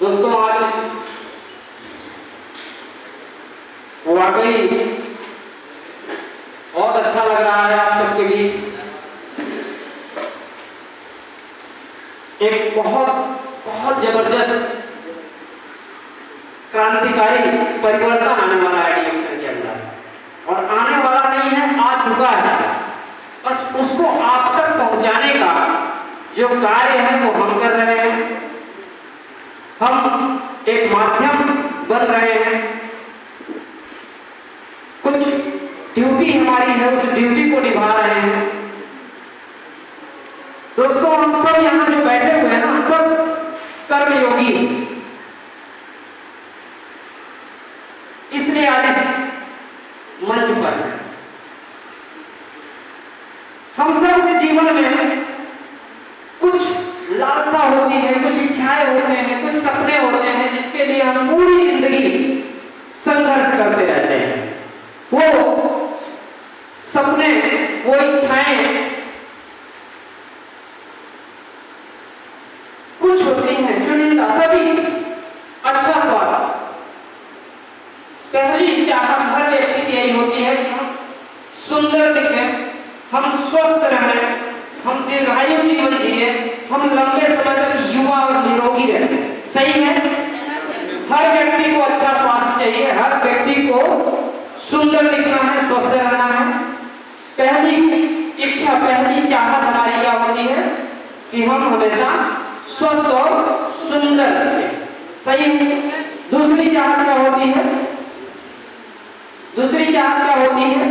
दोस्तों आज वाकई बहुत अच्छा लग रहा है आप सबके बीच एक बहुत बहुत जबरदस्त क्रांतिकारी परिवर्तन आने वाला है डीएक्शन के अंदर, और आने वाला नहीं है, आ चुका है। बस उसको आप तक पहुंचाने का जो कार्य है वो हम कर रहे हैं। हम एक माध्यम बन रहे हैं, कुछ ड्यूटी हमारी है, उस ड्यूटी को निभा रहे हैं। दोस्तों हम सब यहाँ जो बैठे हुए हैं ना, हम सब कर्मयोगी, इसलिए आज इस मंच पर हम सब के जीवन में कुछ लालसा होती है, कुछ इच्छाएं होते हैं, कुछ सपने होते हैं, जिसके लिए हम पूरी जिंदगी संघर्ष करते रहते हैं। वो सपने, वो इच्छाएं कुछ होती हैं चुनिंदा, सभी अच्छा स्वास्थ्य, पहली चाहत हर व्यक्ति की यही होती है कि हम सुंदर दिखें, हम स्वस्थ रहें, हम दीर्घायु जीवन जिए, हम लंबे समय तक युवा और निरोगी रहें। सही है? हर व्यक्ति को अच्छा स्वास्थ्य चाहिए, हर व्यक्ति को सुंदर दिखना है, स्वस्थ रहना है। पहली इच्छा, पहली चाहत हमारी क्या होती है कि हम हमेशा स्वस्थ और सुंदर रहें। सही है? दूसरी चाहत क्या होती है? दूसरी चाहत क्या होती है?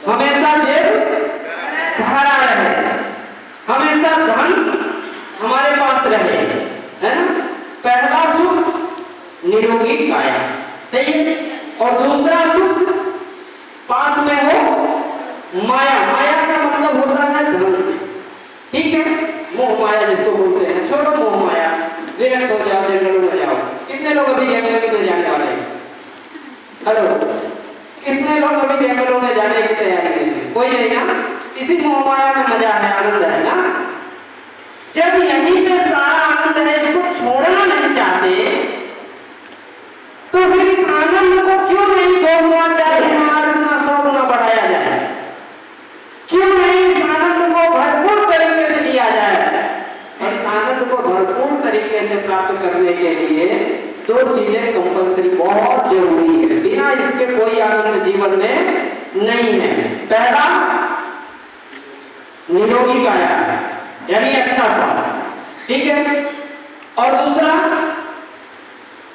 हमेशा जेब भरा रहे, हमेशा धन हमारे पास रहे, है ना? पहला सुख निरोगी काया, सही है? और दूसरा सुख पास में हो माया। माया का मतलब होता है धन से, ठीक है? मोह माया जिसको बोलते हैं, छोड़ो मोह माया, विरक्त हो जाओ, जंगलों में जाओ। कितने लोग अभी जंगल में जाने वाले हैं? हेलो, कितने लोग अभी जंगलों में जाने की तैयारी करेंगे? कोई नहीं ना? इसी मोह माया में मजा है, आनंद है ना? जब यहीं पे सारा आनंद है, इसको छोड़ना नहीं चाहते, तो फिर इस आनंद को क्यों नहीं 2 गुना, 4 गुना, 8 गुना, 100 गुना बढ़ाया जाए? क्यों नहीं इस आनंद को भरपूर तरीके से लिया जाए? और इस आनंद को भरपूर तरीके से प्राप्त करने के लिए 2 चीजें कंपल्सरी बहुत जरूरी है, बिना इसके कोई आनंद जीवन में नहीं है। पहला निरोगी काया, यानी अच्छा स्वास्थ्य, ठीक है? और दूसरा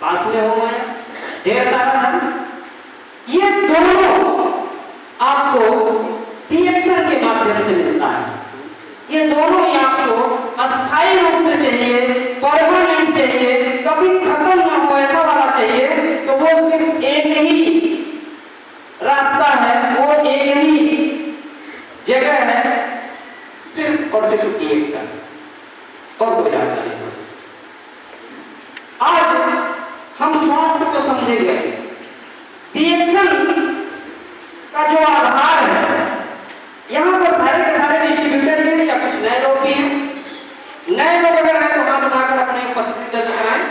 पास में हो माया, ढेर सारा धन। ये दोनों आपको डीएक्शन के माध्यम से मिलता है। ये दोनों ही आपको अस्थायी रूप से चाहिए, परमानेंट चाहिए, कभी खत्म ना हो ऐसा वाला चाहिए, तो वो सिर्फ एक ही रास्ता है, वो एक ही जगह है, सिर्फ और सिर्फ डीएक्शन, और कोई रास्ता नहीं। आज हम स्वास्थ्य को समझेंगे। डीएक्शन का जो आधार है, यहाँ पर सारे के सारे डिस्ट्रीब्यूटर हैं या कुछ नए लोग भी हैं? नए लोग अगर हैं तो हाथ उठाकर अपने उपस्थिति दर्ज कराएं।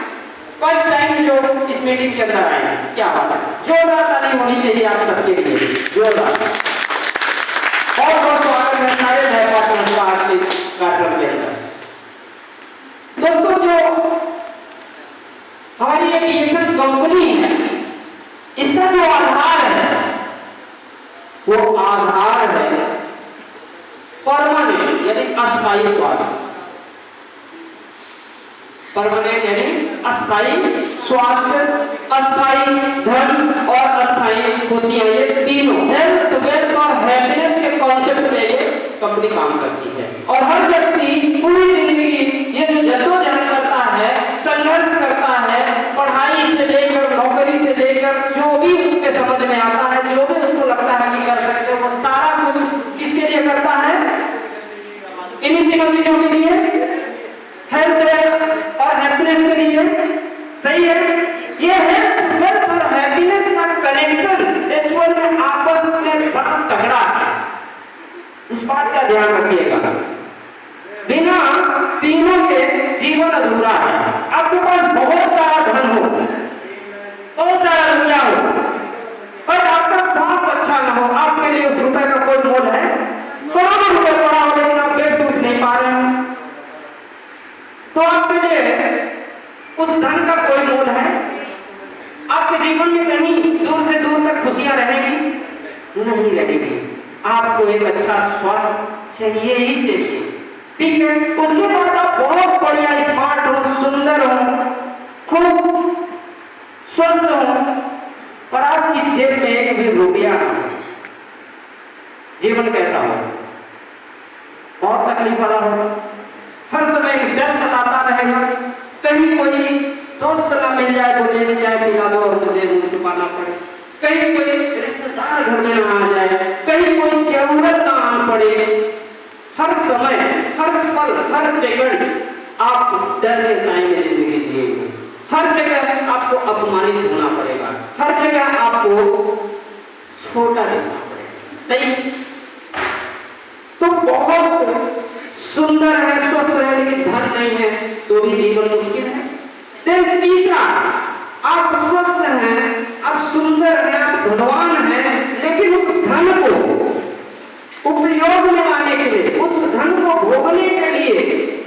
फर्स्ट टाइम जो इस मीटिंग के अंदर आए, क्या बात है, जोरदार ताली होनी चाहिए आप सबके लिए, जोरदार। और बहुत स्वागत है सारे नए पार्टनर्स का आज के इस कार्यक्रम के अंदर। दोस्तों जो हमारी ये डीएक्शन कंपनी है, इसका जो आधार है वो आधार है परमानेंट यानी अस्थायी स्वास्थ्य। परमानेंट यानी अस्थायी स्वास्थ्य, अस्थायी धन और अस्थायी खुशियां, ये तीनों हेल्थ, वेल्थ और हैप्पीनेस के कॉन्सेप्ट में ये कंपनी काम करती है। और हर व्यक्ति पूरी जिंदगी ये जो जद्दोजहद करता है, संघर्ष करता है, पढ़ाई से लेकर नौकरी से लेकर जो भी उसके समझ में आता है, जो भी उसको लगता है कि कर सकते, वो सारा कुछ किसके लिए करता है? इन्हीं तीनों चीजों के लिए, हेल्थ और हैप्पीनेस के लिए। सही है? ये हेल्थ, वेल्थ और हैप्पीनेस का कनेक्शन एक्चुअल में आपस में बड़ा तगड़ा है, इस बात का ध्यान रखिएगा। बिना तीनों के जीवन अधूरा है। आपके पास बहुत सारा धन हो, बहुत सारा रुपया हो, पर आपका स्वास्थ्य अच्छा न हो, आपके लिए उस रुपए का कोई मोल है? करोड़ों रुपए पड़ा हो लेकिन आप बेड से उठ नहीं पा रहे हैं, तो आपके लिए उस धन का कोई मोल है? आपके जीवन में कहीं दूर से दूर तक खुशियां रहेगी? नहीं रहेगी। आपको एक अच्छा स्वास्थ्य चाहिए ही चाहिए, ठीक है? उसके बाद आप बहुत बढ़िया स्मार्ट हो, सुंदर हो, खूब स्वस्थ हो, पर आपकी जेब में एक भी रुपया नहीं, जीवन कैसा हो? बहुत तकलीफ वाला हो, हर समय डर सताता रहेगा, कहीं कोई दोस्त ना मिल जाए, मुझे चाय पिला दो और मुझे मुंह छुपाना पड़े, कहीं कोई रिश्तेदार घर में ना आ जाए, कहीं कोई जरूरत ना आ पड़े, हर समय, हर पल, हर सेकंड आप डर के साए में जिंदगी जिएंगे, हर जगह आपको अपमानित होना पड़ेगा, हर जगह आपको छोटा दिखना पड़ेगा, सही? तो बहुत सुंदर है, स्वस्थ है, लेकिन धन नहीं है तो भी जीवन मुश्किल है। फिर तीसरा, आप स्वस्थ हैं, आप सुंदर हैं, आप धनवान हैं, लेकिन उस धन को उपयोग में लाने के लिए, उस धन को भोगने के लिए,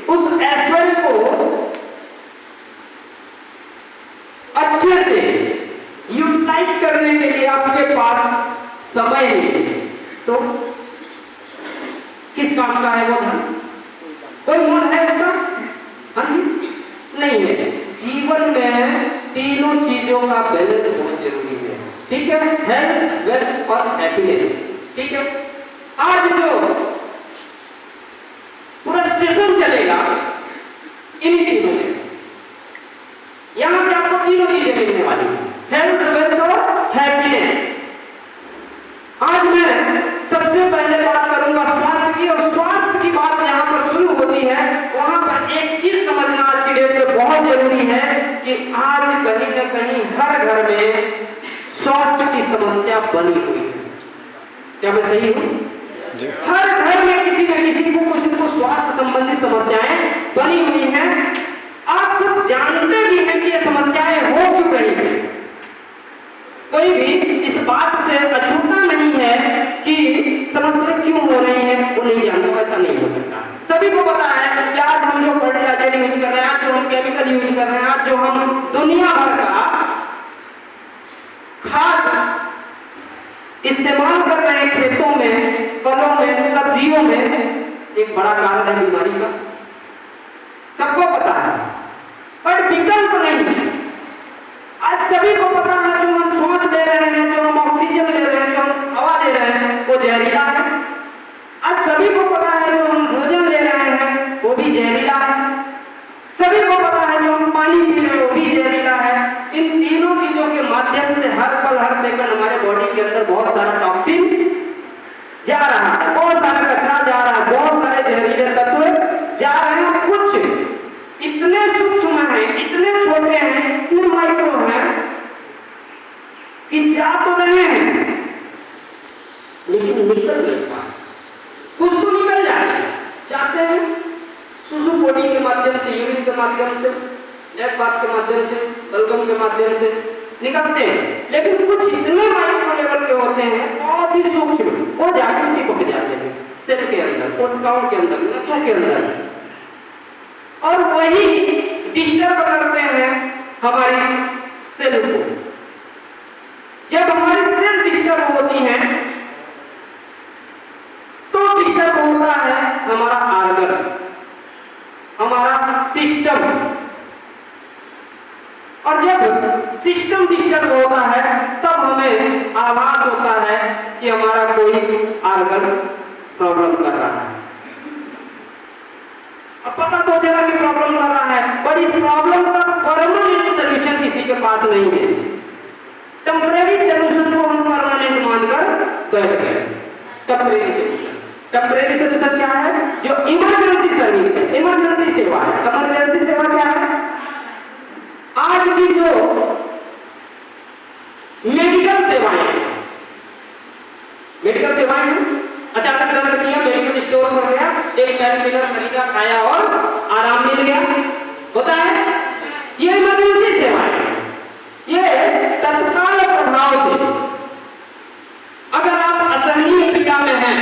उस ऐश्वर्य को अच्छे से यूटिलाइज करने के लिए आपके पास समय नहीं, तो किस काम का है वो धन? कोई मोल है उसका? हाँ जी, नहीं है। जीवन में तीनों चीजों का बैलेंस बहुत जरूरी है, ठीक है? हेल्थ, वेल्थ और हैप्पीनेस, ठीक है? आज जो पूरा सेशन चलेगा इन्हीं तीनों में, यहां से आपको तीनों चीजें मिलने वाली, हेल्थ, वेल्थ और हैप्पीनेस। आज मैं सबसे पहले बात करूंगा स्वास्थ्य की, और स्वास्थ्य की बात यहां पर शुरू होती है, वहां पर एक चीज समझना आज की डेट में बहुत जरूरी है कि आज कहीं न कहीं हर घर में स्वास्थ्य की समस्या बनी हुई है। क्या मैं सही हूं? हर घर में किसी न किसी को कुछ न कुछ स्वास्थ्य संबंधी समस्याएं बनी हुई हैं। आप सब जानते भी हैं कि ये समस्याएं हो क्यों रही हैं। कोई भी इस बात से अछूता नहीं है कि समस्या क्यों हो रही है, वो नहीं जानता, ऐसा नहीं हो सकता। सभी को पता है कि आज हम जो फर्टिलाइजर यूज कर रहे हैं, आज जो हम केमिकल यूज कर रहे हैं, आज जो हम दुनिया भर का खाद इस्तेमाल कर रहे हैं खेतों में, फलों में, सब्जियों में, एक बड़ा कारण है बीमारी का, सबको पता है, पर विकल्प नहीं है। आज सभी को पता है जो हम श्वास ले रहे हैं, जो हम ऑक्सीजन ले रहे हैं, जो हम हवा ले रहे हैं, वो जहरीला है। आज सभी को पता है जो हम भोजन ले रहे हैं वो भी जहरीला है। सभी को पता है जो हम पानी पी रहे हैं वो भी जहरीला है। इन तीनों चीजों के माध्यम से हर पल, हर सेकंड हमारे बॉडी के अंदर बहुत सारा टॉक्सिन जा रहा है, बहुत सारा कचरा जा रहा है, बहुत सारे जहरीले तत्व जा रहे हैं। कुछ इतने सूक्ष्म हैं, इतने छोटे हैं, इतने माइक्रो हैं कि जा तो रहे हैं लेकिन निकल नहीं पाए। कुछ तो निकल जाते हैं सुसुपोटी के माध्यम से, यूरिन के माध्यम से, नेटबाथ के माध्यम से, बलगम के माध्यम से निकलते हैं, लेकिन कुछ इतने माइक्रो लेवल के होते हैं, बहुत ही सूक्ष्म, वो जाकर चिपक जाते हैं सेल के अंदर, कोशिकाओं के अंदर, नसों के अंदर, और वही डिस्टर्ब करते हैं हमारी सेल को। जब हमारी सेल डिस्टर्ब होती है तो डिस्टर्ब होता है हमारा आर्गन, हमारा सिस्टम, और जब सिस्टम डिस्टर्ब होता है तब हमें आभास होता है कि हमारा कोई आर्गन प्रॉब्लम कर रहा है। अब पता तो चला कि प्रॉब्लम कर रहा है, पर इस प्रॉब्लम का परमानेंट सलूशन किसी के पास नहीं है। टेम्परेरी सलूशन को हम परमानेंट मानकर बैठ गए। टेम्परेरी सलूशन, टेम्परेरी सलूशन क्या है? जो इमरजेंसी सर्विस है, इमरजेंसी सेवा है। इमरजेंसी सेवा क्या है? आज की जो मेडिकल सेवाएं, मेडिकल सेवाएं अचानक दर्द किया, मेडिकल स्टोर पर गया, एक पेन किलर खरीदा, खाया और आराम मिल गया, होता है? ये इमरजेंसी सेवा है, ये तत्काल प्रभाव से। अगर आप असहनीय पीड़ा में हैं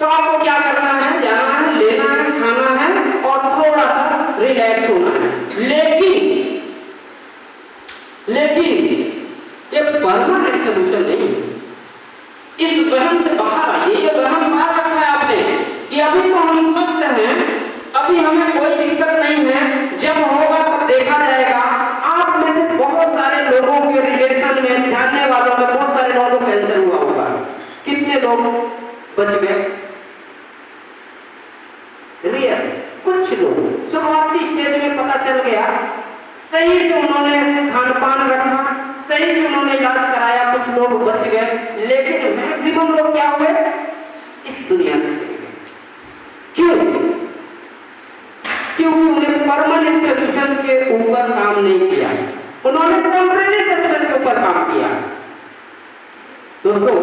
तो आपको क्या करना है? जाना है, लेना है, खाना है और थोड़ा सा रिलैक्स होना है। लेकिन ये परमानेंट सोल्यूशन नहीं है। इस वहम से बाहर आइए। ये वहम बाहर रखा है आपने कि अभी तो हम स्वस्थ हैं, अभी हमें कोई दिक्कत नहीं है, जब होगा तब देखा जाएगा। आप में से बहुत सारे लोगों के रिलेशन में, जानने वालों में बहुत सारे लोगों को कैंसर हुआ होगा। कितने लोग बच गए? रियल कुछ लोग शुरुआती स्टेज में पता चल गया, सही से उन्होंने खान पान रखा, सही से उन्होंने इलाज कराया, कुछ लोग बच गए। लेकिन मैक्सिमम लोग क्या हुए? इस दुनिया से चले गए। क्यों? क्योंकि उन्हें परमानेंट सोल्यूशन के ऊपर काम नहीं किया, उन्होंने टेम्परेरी सोल्यूशन के ऊपर काम किया। दोस्तों,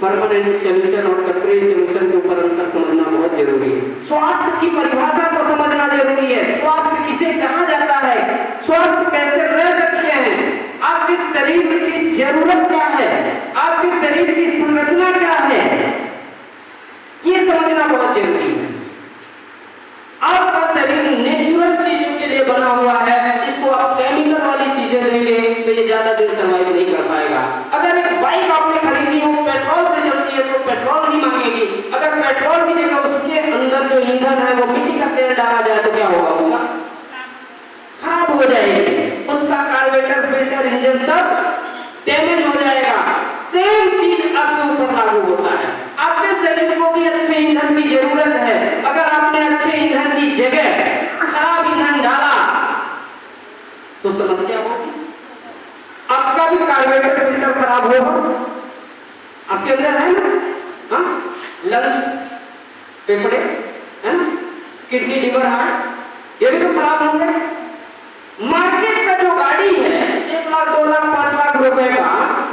परमानेंट सोल्यूशन और टेम्परेरी सोल्यूशन के ऊपर अंतर समझना बहुत जरूरी है। स्वास्थ्य की परिभाषा को समझना जरूरी है। स्वास्थ्य किसे कहा जाता है? स्वास्थ्य कैसे रह सकते हैं? आपके शरीर की जरूरत क्या है? आपके शरीर की संरचना क्या है? ये समझना बहुत जरूरी है। आपका शरीर नेचुरल चीजों के लिए बना हुआ है। इसको आप केमिकल वाली चीजें देंगे तो ये ज्यादा दिन सर्वाइव नहीं कर पाएगा। अगर एक बाइक आपने खरीदी हो, पेट्रोल से चलती है, तो पेट्रोल ही मांगेगी। अगर पेट्रोल की जगह उसके अंदर जो ईंधन है वो मिट्टी का तेल डाला जाए तो क्या होगा? उसका खराब हो जाएगी, उसका कार्बोरेटर, फिल्टर, इंजन सब डैमेज हो जाएगा। सेम चीज आपके ऊपर लागू होता है। आपके शरीर को भी अच्छे ईंधन की जरूरत है। अगर आपने अच्छे ईंधन की जगह खराब ईंधन डाला तो समस्या होगी। आपका भी कार्बोरेटर, फिल्टर खराब होगा। आपके अंदर है ना, हाँ, लंग्स, फेफड़े, है ना, किडनी, लिवर, हार्ट, ये भी तो खराब होंगे। मार्केट का जो गाड़ी है 1 लाख, 2 लाख, 5 लाख रुपए का,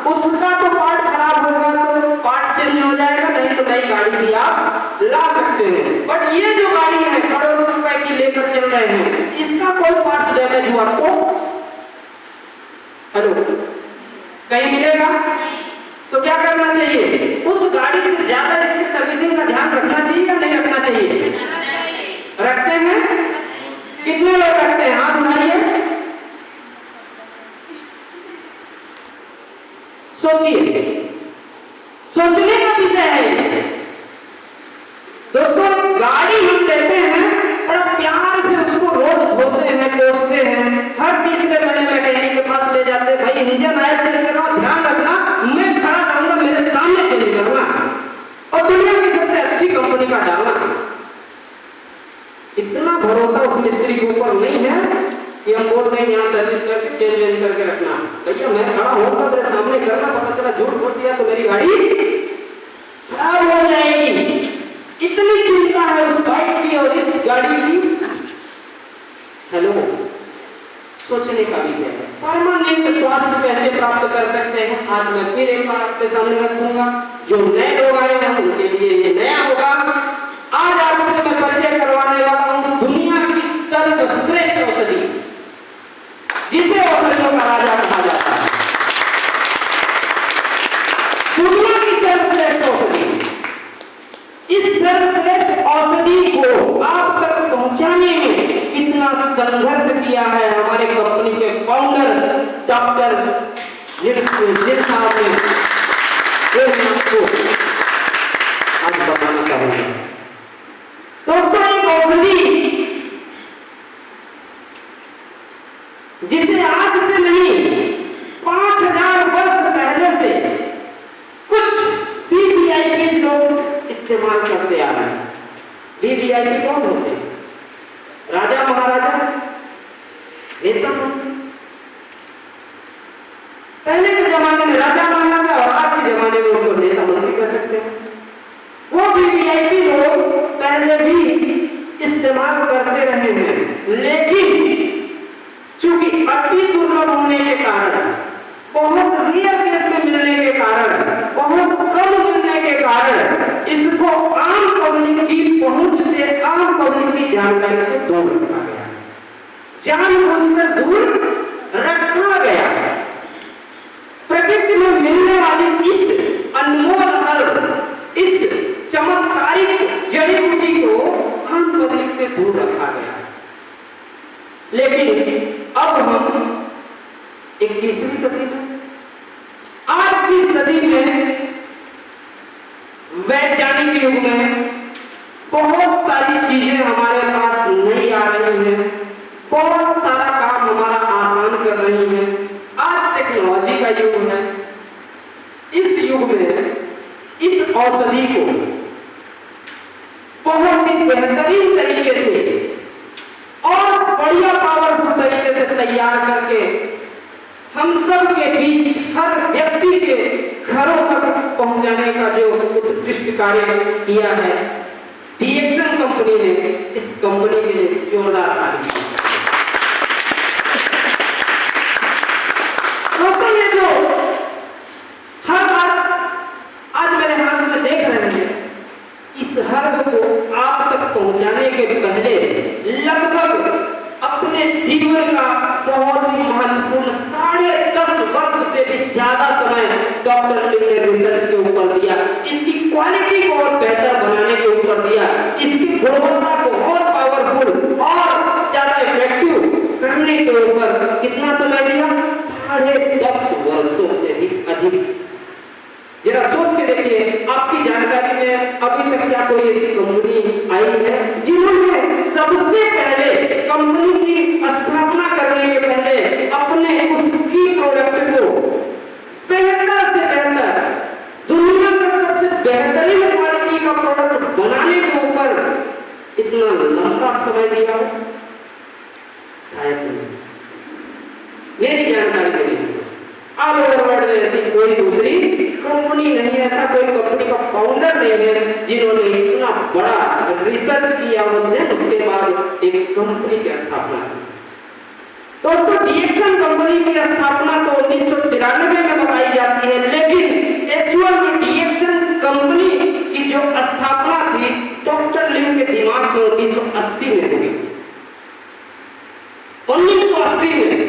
उसका तो पार्ट खराब होगा तो पार्ट चेंज हो जाएगा, नहीं तो नई गाड़ी भी आप ला सकते हैं। बट ये जो गाड़ी है करोड़ों रुपए की लेकर चल रहे हैं, इसका कोई पार्ट डैमेज हुआ तो हेलो कहीं मिलेगा? तो क्या करना चाहिए? उस गाड़ी से ज्यादा इसकी सर्विसिंग का ध्यान रखना चाहिए या नहीं रखना चाहिए? रखते हैं? कितने लोग रखते हैं? हाथ उठाइए। सोचिए, सोचने का विषय है दोस्तों। गाड़ी हम लेते हैं, बड़ा प्यार से उसको रोज धोते हैं, पोंछते हैं, हर तीसरे महीने मैकेनिक के पास ले जाते हैं। भाई इंजन आयल चेंज करवा, ध्यान रखना, मैं खड़ा रहूंगा, मेरे सामने चेंज करना, और दुनिया की सबसे अच्छी कंपनी का डालना। इतना भरोसा उस मिस्त्री के ऊपर नहीं है कि हम बोल दें यहाँ सर्विस करके चेंज करके रखना। भैया मैं खड़ा होऊंगा, मेरे सामने करना, पता चला झूठ बोल दिया तो मेरी गाड़ी खराब हो जाएगी। इतनी चिंता है उस बाइक की और इस गाड़ी की। हेलो, सोचने का विषय है। परमानेंट स्वास्थ्य कैसे प्राप्त कर सकते हैं, आज मैं फिर एक बार आपके सामने रखूंगा। जो नए लोग आए हैं उनके लिए ये नया होगा। आज आपसे मैं परिचय करवाने वाला हूं दुनिया की सर्वश्रेष्ठ औषधि, जिसे औषधियों का राजा कहा जाता है। दुनिया की सर्वश्रेष्ठ औषधि, इस सर्वश्रेष्ठ औषधि को आप तक पहुंचाने में कितना संघर्ष किया है हमारे कंपनी के फाउंडर डॉक्टर जिन साहब ने, आपको आज बताना चाहूंगा। दोस्तों, एक औषधि जिसे आज से नहीं 5000 वर्ष पहले से कुछ वीवीआईपी लोग इस्तेमाल करते आ रहे हैं। वीवीआईपी कौन होते हैं? राजा महाराजा, नेता मंत्री। पहले के जमाने में राजा महाराजा और आज के जमाने में उनको नेता मंत्री कह सकते हैं। वो वीवीआईपी लोग पहले भी इस्तेमाल करते रहे हैं, लेकिन चूंकि अति दुर्लभ होने के कारण, बहुत रेयर केस में मिलने के कारण, बहुत कम मिलने के कारण इसको आम पब्लिक की पहुंच से, आम पब्लिक की जानकारी से दूर रखा गया। जानबूझकर दूर रखा गया। प्रकृति में मिलने वाली इस अनमोल हर्ब, इस चमत्कारिक जड़ी बूटी को आम पब्लिक से दूर रखा गया। लेकिन अब हम 21वीं सदी में, आज की सदी में, वैज्ञानिक युग में बहुत सारी चीजें हमारे पास नई आ रही हैं, बहुत सारा काम हमारा आसान कर रही है। आज टेक्नोलॉजी का युग है। इस युग में इस औषधि को बहुत ही बेहतरीन तरीके से और बढ़िया पावरफुल तरीके से तैयार करके हम सब के बीच, हर व्यक्ति के घरों तक पहुंचाने का जो उत्कृष्ट कार्य किया है डीएक्सन कंपनी ने, इस कंपनी के लिए जोरदार ताली। दोस्तों, ये जो हर बात आज मेरे हाथ में देख रहे हैं, इस हर्ब को आप तक पहुंचाने के पहले लगभग अपने जीवन का बहुत ही महत्वपूर्ण 10.5 वर्ष से भी ज्यादा समय डॉक्टर लिम ने रिसर्च के ऊपर दिया, इसकी क्वालिटी को और बेहतर बनाने के ऊपर दिया, इसकी गुणवत्ता को और पावरफुल और ज्यादा इफेक्टिव करने के ऊपर कितना समय दिया? 10.5 वर्षों से भी अधिक। जरा सोच के देखिए, आपकी जानकारी में अभी तक क्या कोई ऐसी कंपनी आई है जिन्होंने सबसे पहले कंपनी की स्थापना करने के पहले अपने उसकी प्रोडक्ट को बेहतर से बेहतर, दुनिया का सबसे बेहतरीन क्वालिटी का प्रोडक्ट बनाने के ऊपर इतना लंबा समय दिया हो? शायद नहीं। मेरी जानकारी के लिए ऑल ओवर वर्ल्ड में ऐसी कोई दूसरी कंपनी नहीं है, ऐसा कोई कंपनी का फाउंडर नहीं है जिन्होंने इतना बड़ा रिसर्च किया होते उसके बाद एक कंपनी की स्थापना की। दोस्तों, डीएक्सन कंपनी की स्थापना तो 1993 में बताई जाती है, लेकिन एक्चुअल में डीएक्सन कंपनी की जो स्थापना थी डॉक्टर लिम के दिमाग में 1980 में हुई। 1980 में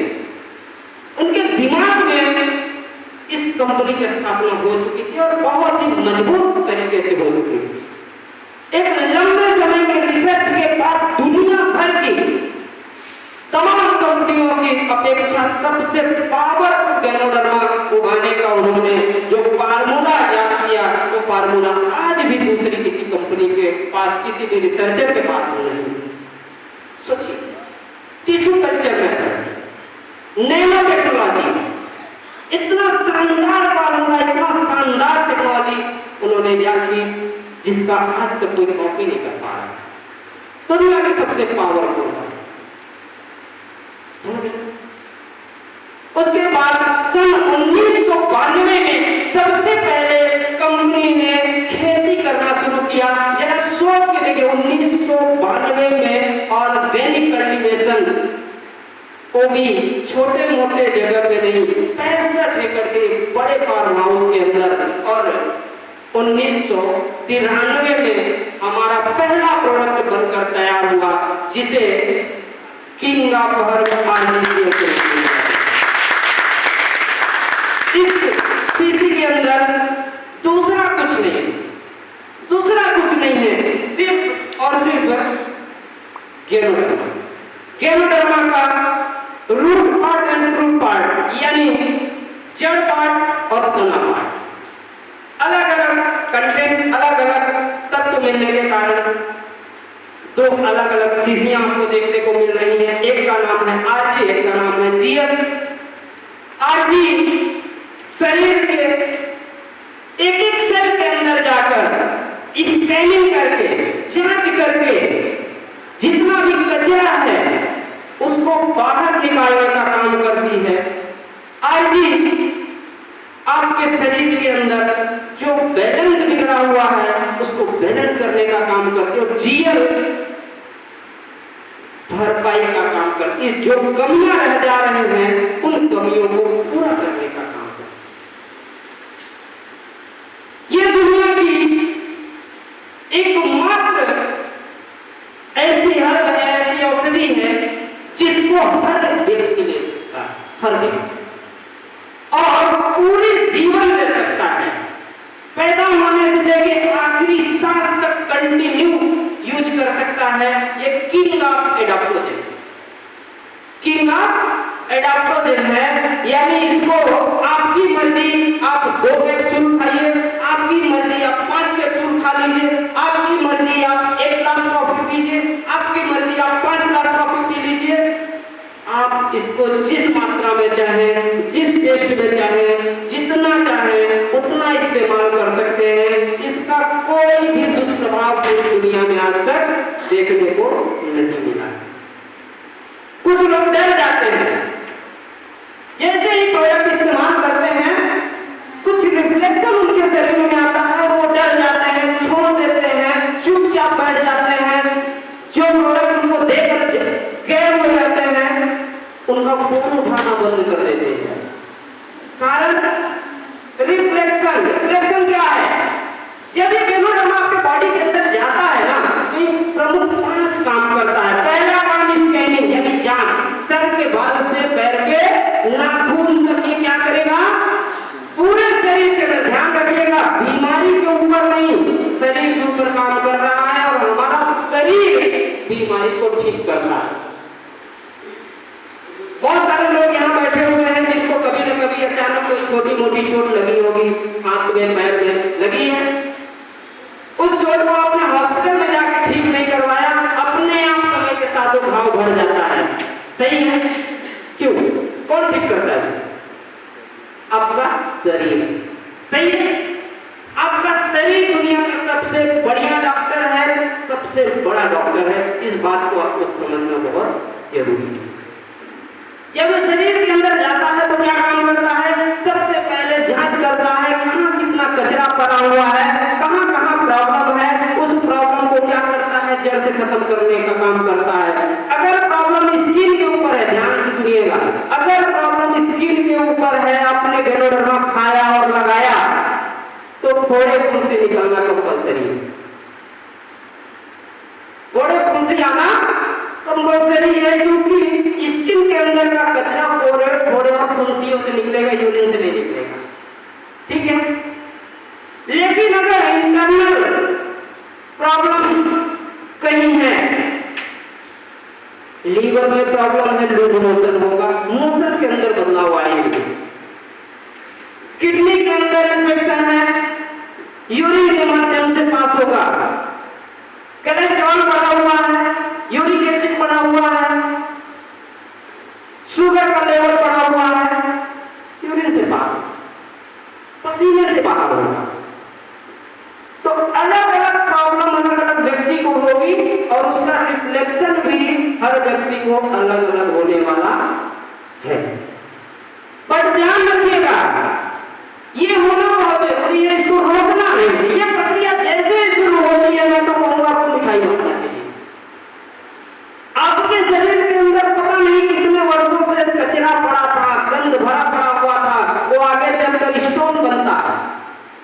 उनके दिमाग में इस कंपनी की स्थापना हो चुकी थी और बहुत ही मजबूत तरीके से हो चुकी थी। एक लंबे समय के रिसर्च के बाद दुनिया भर की तमाम कंपनियों की अपेक्षा सबसे पावरफुल गैनोडर्मा उगाने का उन्होंने जो फार्मूला याद किया, वो फार्मूला आज भी दूसरी किसी कंपनी के पास, किसी भी रिसर्चर के पास नहीं। सोचिए, tissue culture method, nano technology, इतना शानदार फार्मूला, इतना शानदार टेक्नोलॉजी उन्होंने याद की जिसका आज तक कोई कॉपी नहीं कर पा रहा। दुनिया की सबसे पावरफुल। उसके बाद सन 1992 में सबसे पहले कंपनी ने खेती करना शुरू किया। जरा सोच के देखिए, 1992 में ऑर्गेनिक कल्टीवेशन, वो भी छोटे मोटे जगह पे नहीं, 65 एकड़ के बड़े फार्म हाउस के अंदर। और 1993 में हमारा पहला प्रोडक्ट बनकर तैयार हुआ जिसे किंग ऑफ हर्ब आर्टिफिशियल। इस सीसी के अंदर दूसरा कुछ नहीं है, सिर्फ और सिर्फ गैनोडर्मा। गैनोडर्मा का root part and fruit part, यानी जड़ पार्ट और तना पार्ट, अलग अलग कंटेंट, अलग अलग तत्व मिलने के कारण दो अलग अलग सीढ़ियां आपको देखने को मिल रही हैं। एक का नाम है आरजी, एक का नाम है जीएल। आरजी शरीर के एक एक सेल के अंदर जाकर स्कैनिंग करके, जांच करके जितना भी कचरा है उसको बाहर निकालने का काम करती है। आरजी आपके शरीर के अंदर जो बैलेंस बिगड़ा हुआ है उसको बैलेंस करने का काम करती है। और जीएल भरपाई का काम करती है, जो कमियां रह जा रही हैं उन कमियों को पूरा करने का काम करती है। ये दुनिया की एकमात्र ऐसी हर्ब है, ऐसी औषधि है जिसको कर सकता है ये किंग ऑफ एडाप्टोजन। किंग ऑफ एडाप्टोजन है, यानी इसको आपकी मर्जी आप 2 कैप्सूल खाइए, आपकी मर्जी आप 5 कैप्सूल खा लीजिए, आपकी मर्जी आप 1 ग्लास कॉफी पीजिए, आपकी मर्जी आप 5 ग्लास कॉफी पी लीजिए। आप इसको जिस मात्रा में चाहें, जिस टेस्ट में चाहें, जितना चाहें उतना इस्तेमाल कर सकते हैं। इसका कोई भी दुष्प्रभाव पूरी दुनिया में आज तक देखने को नहीं मिला। कुछ लोग डर जाते हैं, जैसे ही प्रोडक्ट इस्तेमाल करते हैं कुछ रिफ्लेक्शन उनके शरीर में आता है, वो डर जाते हैं, छोड़ देते हैं, चुपचाप बैठ जाते हैं। जो प्रोडक्ट उनको देखकर गए हुए रहते हैं उनका फोन उठाना बंद कर देते हैं। कारण रिफ्लेक्शन। रिफ्लेक्शन क्या है? जब ये केनोडर्मा आपके बॉडी के अंदर जाता है ना, तो ये प्रमुख 5 काम करता है। पहला काम स्कैनिंग, यानी जांच। सर के बाल से पैर के नाखून तक ये क्या करेगा? पूरे शरीर के अंदर ध्यान रखिएगा, बीमारी के ऊपर नहीं, शरीर के ऊपर काम कर रहा है और हमारा शरीर बीमारी को ठीक करता है। बहुत सारे लोग यहाँ बैठे हुए हैं जिनको कभी न कभी अचानक कोई छोटी मोटी चोट लगी होगी, हाथ में पैर में लगी है। उस चोट को आपने हॉस्पिटल में जाकर ठीक नहीं करवाया, अपने आप समय के साथ वो घाव भर जाता है। सही है? क्यों? कौन ठीक करता है? आपका शरीर। सही है? आपका शरीर दुनिया का सबसे बढ़िया डॉक्टर है, सबसे बड़ा डॉक्टर है। इस बात को आपको समझना बहुत जरूरी है। जब शरीर के अंदर जाता है तो क्या काम करता है? सबसे पहले जांच करता है कहाँ कितना कचरा पड़ा हुआ है, कहाँ कहाँ प्रॉब्लम है। उस प्रॉब्लम को क्या करता है? जड़ से खत्म करने का काम करता है। अगर प्रॉब्लम स्किन के ऊपर है, ध्यान से सुनिएगा, अगर प्रॉब्लम स्किन के ऊपर है, आपने केनोडर्मा खाया और लगाया तो फोड़े खून से निकलना कंपल्सरी है। फोड़े खून से आना कंपल्सरी है, क्योंकि स्किन के अंदर का कचरा फोड़े और फुंसियों से निकलेगा, यूरिन से नहीं निकलेगा। ठीक है? लेकिन अगर इंटरनल प्रॉब्लम कहीं है, लीवर में प्रॉब्लम है, लूज मोशन होगा, मोशन के अंदर बदलाव आएंगे। किडनी के अंदर इन्फेक्शन है, यूरिन के माध्यम से पास होगा। कोलेस्ट्रॉल बढ़ा हुआ है, यूरिक एसिड बढ़ा हुआ है, शुगर का लेवल बढ़ा हुआ है, यूरिन से पास, पसीने से बाहर होगा। तो अलग अलग प्रॉब्लम अलग अलग व्यक्ति को होगी और उसका रिफ्लेक्शन भी हर व्यक्ति को अलग अलग होने वाला है। पर ध्यान रखिएगा, ये होना बहुत जरूरी है, इसको रोकना नहीं। ये प्रक्रिया जैसे शुरू होती है, मैं तो कहूंगा आपको मिठाई बनना चाहिए। आपके शरीर के अंदर पता नहीं कितने वर्षों से कचरा पड़ा था, गंद भरा पड़ा हुआ था, वो आगे चलकर स्टोन बनता,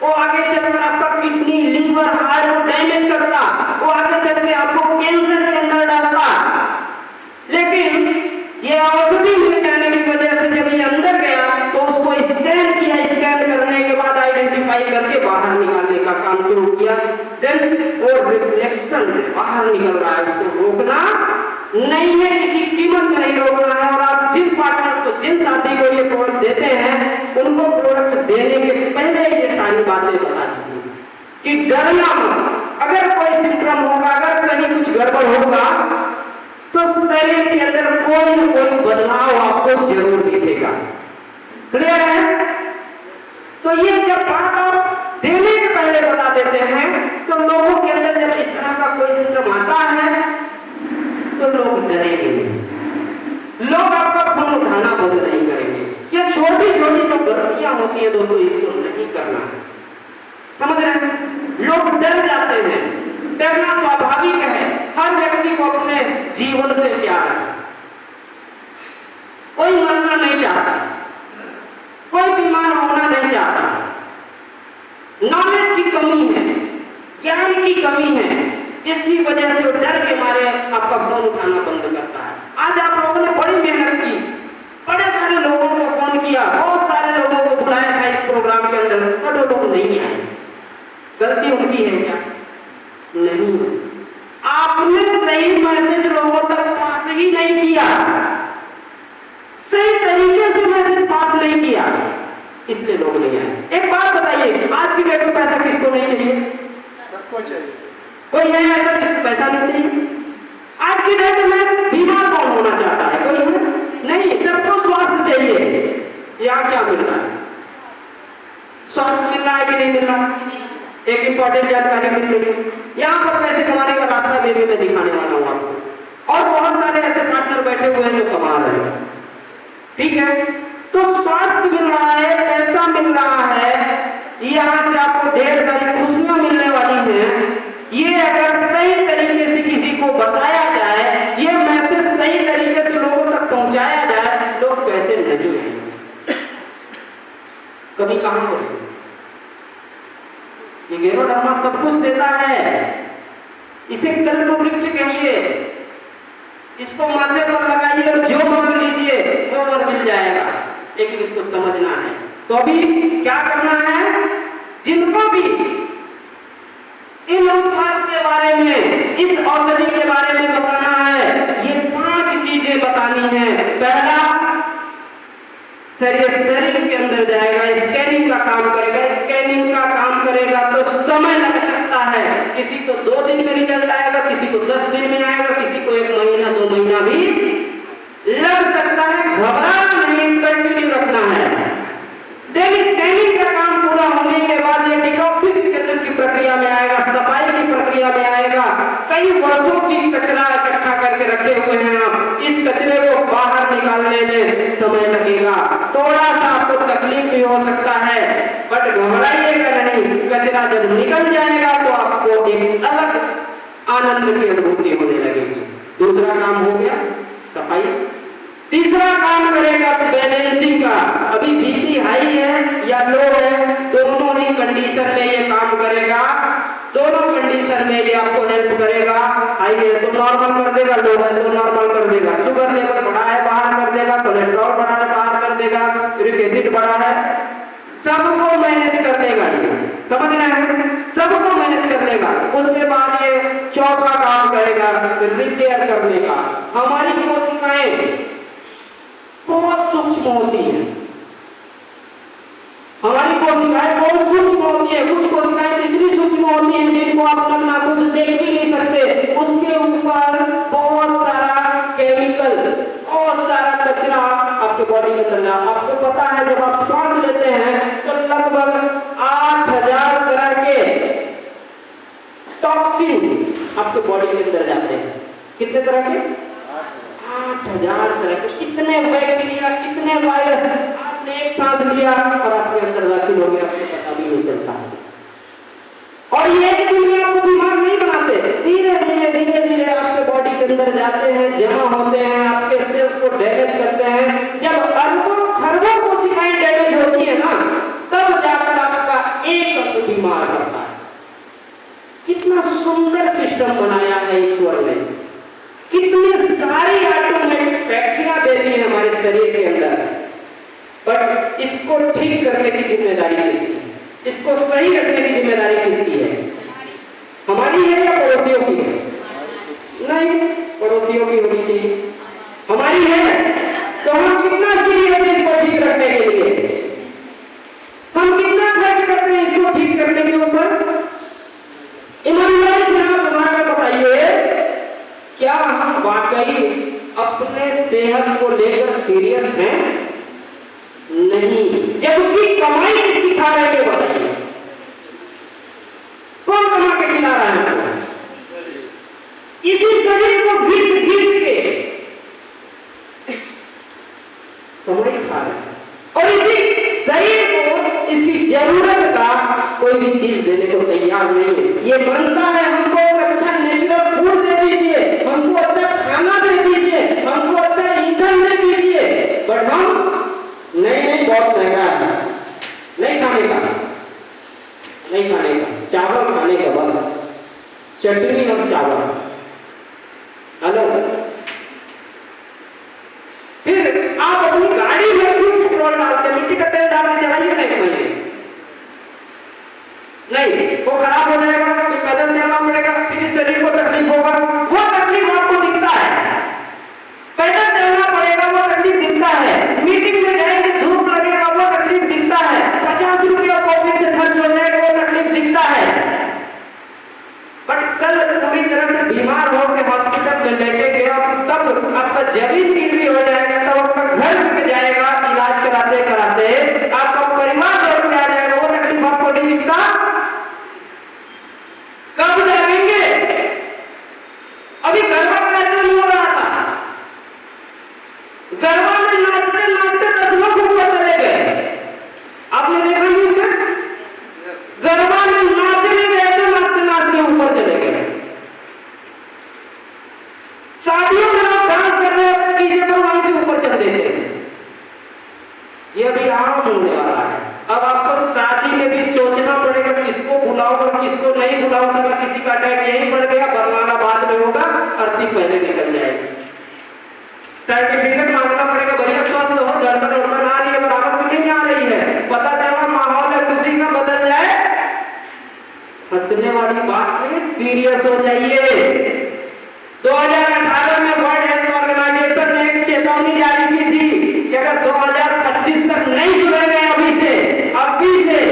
वो आगे चलकर आपका किडनी, लीवर, हार्ट को डैमेज करता, वो आगे चलकर आपको कैंसर के अंदर डालता। लेकिन ये औषधि मिल जाने की वजह से जब ये अंदर गया तो उसको स्कैन किया, स्कैन करने के बाद आइडेंटिफाई करके बाहर निकालने का काम शुरू किया। देन वो रिफ्लेक्शन बाहर निकल रहा है, उसको रोकना नहीं है, किसी कीमत में नहीं रोकना है। और आप जिन पार्टनर्स को, जिन साथी को ये प्रोडक्ट देते हैं, उनको प्रोडक्ट देने के पहले ये सारी बातें बता दीजिए कि डरना मत। अगर कोई सिम्टम होगा, अगर कहीं कुछ गड़बड़ होगा तो शरीर के अंदर कोई न कोई बदलाव आपको जरूर दिखेगा। क्लियर है? तो ये जब बात आप देने के पहले बता देते हैं तो लोगों के अंदर जब इस तरह का कोई सिम्टम आता है तो लोग डरेंगे नहीं, लोग आपका फोन उठाना बंद नहीं करेंगे। ये छोटी छोटी जो गलतियां होती है दोस्तों, इसको नहीं करना है। समझ रहे हैं? लोग डर जाते हैं, डरना स्वाभाविक है। हर व्यक्ति को अपने जीवन से प्यार है, कोई मरना नहीं चाहता, कोई बीमार होना नहीं चाहता। नॉलेज की कमी है, ज्ञान की कमी है, जिसकी वजह से वो डर के मारे आपका फोन उठाना बंद करता है। आज आप लोगों ने बड़ी मेहनत की, बड़े सारे लोगों को फोन किया, बहुत सारे लोगों को बुलाया था इस प्रोग्राम के अंदर, पर वो लोग नहीं आए। गलती उनकी है क्या? नहीं। आपने हमने सही मैसेज लोगों तक पास ही नहीं किया, सही तरीके से मैसेज पास नहीं किया, इसलिए लोग नहीं आए। एक बात बताइए, आज की डेट में पैसा किसको नहीं चाहिए? सबको चाहिए। कोई है ऐसा जिसको पैसा नहीं चाहिए? आज की डेट में बीमार कौन होना चाहता है? कोई है नहीं, सबको स्वास्थ्य चाहिए। यहाँ क्या मिल रहा है? स्वास्थ्य मिल रहा है कि नहीं मिल रहा? एक इंपॉर्टेंट जानकारी मिल रही है। यहाँ पर पैसे कमाने का रास्ता भी मैं दिखाने वाला हूँ आपको, और बहुत सारे ऐसे पार्टनर बैठे हुए हैं जो कमा रहे हैं, ठीक है? तो स्वास्थ्य मिल रहा है, पैसा मिल रहा है, यहाँ से आपको ढेर सारी खुशियां मिलने वाली हैं। ये अगर सही तरीके से किसी को बताया जाए, ये मैसेज सही तरीके से लोगों तक पहुंचाया जाए, लोग कैसे नहीं आएंगे? कभी कहां पर ये गेरोधर्मा सब कुछ देता है, इसे कल्प वृक्ष कहिए, इसको माथे पर लगाइए और जो मांग लीजिए वो वर मिल जाएगा, लेकिन इसको समझना है। तो अभी क्या करना है? जिनको भी इन उत्पाद के बारे में, इस औषधि के बारे में बताना है, ये 5 चीजें बतानी है। पहला, शरीर के अंदर जाएगा, स्कैनिंग का काम करेगा। स्कैनिंग का काम करेगा तो समय लग सकता है, किसी को 2 दिन में रिजल्ट आएगा, किसी को 10 दिन में आएगा, किसी को 1 महीना 2 महीना भी लग सकता है। घबराना नहीं, कंटिन्यू रखना है। देन स्कैनिंग का काम पूरा होने के बाद ये डिटॉक्सिफिकेशन की प्रक्रिया में आएगा, सफाई की प्रक्रिया में आएगा। कई वर्षों की कचरा इकट्ठा करके रखे हुए हैं आप, इस कचरे को बाहर निकालने में समय लगेगा, थोड़ा सा आपको तकलीफ भी हो सकता है, बट घबराइएगा नहीं। कचरा जब निकल जाएगा तो आपको एक अलग आनंद की अनुभूति होने लगेगी। दूसरा काम हो गया सफाई। तीसरा काम करेगा बैलेंसिंग का। अभी बीपी हाई है या लो है, दोनों ही कंडीशन में ये काम करेगा, दोनों कंडीशन में ये आपको हेल्प करेगा। हाई है तो नॉर्मल कर देगा, लो है तो नॉर्मल कर देगा। शुगर लेवल बढ़ा है बाहर कर देगा, कोलेस्ट्रॉल बढ़ा है बाहर कर देगा, यूरिक एसिड बढ़ा है, सबको मैनेज कर देगा। ये समझना है, सबको मैनेज कर देगा। उसके बाद ये चौथा काम करेगा रिपेयर करने का। हमारी कोशिकाएं बहुत सूक्ष्म होती है, हमारी कोशिकाएं बहुत सूक्ष्म होती है। कुछ कोशिकाएं इतनी सूक्ष्म होती हैं जिनको आप अपना कुछ देख भी नहीं सकते, उसके ऊपर बहुत सारा केमिकल, बहुत सारा कचरा आपके बॉडी के अंदर। आपको पता है जब आप श्वास लेते हैं तो लगभग 8000 तरह के टॉक्सिन आपके बॉडी के अंदर जाते हैं। कितने तरह के? 8000 तरह के। कितने बैक्टीरिया, कितने वायरस आपने एक सांस लिया और आपके अंदर दाखिल हो गया, आपको पता भी नहीं चलता है। और ये एक दिन में आपको बीमार नहीं बनाते, धीरे धीरे आपके बॉडी के अंदर जाते हैं, जमा होते हैं, आपके सेल्स को डैमेज करते हैं। जब अरबों खरबों कोशिकाएं डैमेज होती है ना, तब जाकर आपका एक अंग बीमार करता है। कितना सुंदर सिस्टम बनाया है ईश्वर ने, कितनी सारी ऑटोमेटिक फैक्ट्रियां दे दी है हमारे शरीर के अंदर, बट इसको ठीक करने की जिम्मेदारी किसकी है? इसको सही रखने की जिम्मेदारी किसकी है? हमारी है या पड़ोसियों की है? नहीं, पड़ोसियों की होनी चाहिए। हमारी है तो हम कितना सीरियस है इसको ठीक रखने के लिए? हम कितना खर्च करते हैं इसको ठीक करने के ऊपर? ईमानदारी से आप दोबारा बताइए, क्या हम वाकई अपने सेहत को लेकर सीरियस हैं? नहीं। जबकि कमाई किसकी खा रहे हैं बताइए? कौन कमा के खिला रहा है? इसी शरीर को घिस के कमाई खा रहे हैं, और इसी शरीर को इसकी जरूरत का कोई भी चीज देने को तैयार नहीं है। ये बनता है हमको अच्छा नेचुरल फूड दे दीजिए, हमको अच्छा खाना दे दीजिए, हमको अच्छा ईंधन दे दीजिए, बट हम नहीं, बहुत महंगा है, नहीं खाने का, नहीं खाने का, चावल खाने का बस, चटनी और चावल। हेलो, फिर आप अपनी गाड़ी में क्यों पेट्रोल डालते, मिट्टी का तेल डाल के चलाइए ना 1 महीने, नहीं वो खराब हो जाएगा, फिर पैदल चलना पड़ेगा, फिर इस शरीर को तकलीफ होगा। वो तरह से बीमार हो के हॉस्पिटल में लेके गए और तब आपका जमीन गिरवी हो जाएगा, तब आपका घर बिक जाएगा, इलाज कराते कराते आपका परिवार लौट के आ जाएगा, वो तकलीफ आपको नहीं मिलता। कब जाएंगे? अभी गरबा का आयोजन हो रहा था, गरबा में नाचते नाचते 10 लोग ऊपर चले गए। आपने देखा नहीं क्या? गरबा में नाचने गए थे, नाचते नाचते ऊपर चले गए। शादियों में लोग डांस कर रहे होते, डीजे पर वहीं से ऊपर चल देते हैं। ये भी आम होने वाला है। अब आपको शादी में भी सोचना पड़ेगा किसको बुलाओ और किसको नहीं बुलाओ। सब किसी का अटैक यहीं पड़ गया, बदलाना बाद में होगा, अर्थी पहले निकल जाएगी। सर्टिफिकेट मांगना पड़ेगा, बढ़िया स्वस्थ हो, गड़बड़ उड़बड़ आ रही है, बराबर में नहीं आ रही है, पता चला माहौल है खुशी का बदल जाए। हंसने वाली बात नहीं, सीरियस हो जाइए। 2018 में वर्ल्ड हेल्थ ऑर्गेनाइजेशन ने एक चेतावनी जारी की थी कि अगर 2025 तक नहीं सुधर गए अभी से,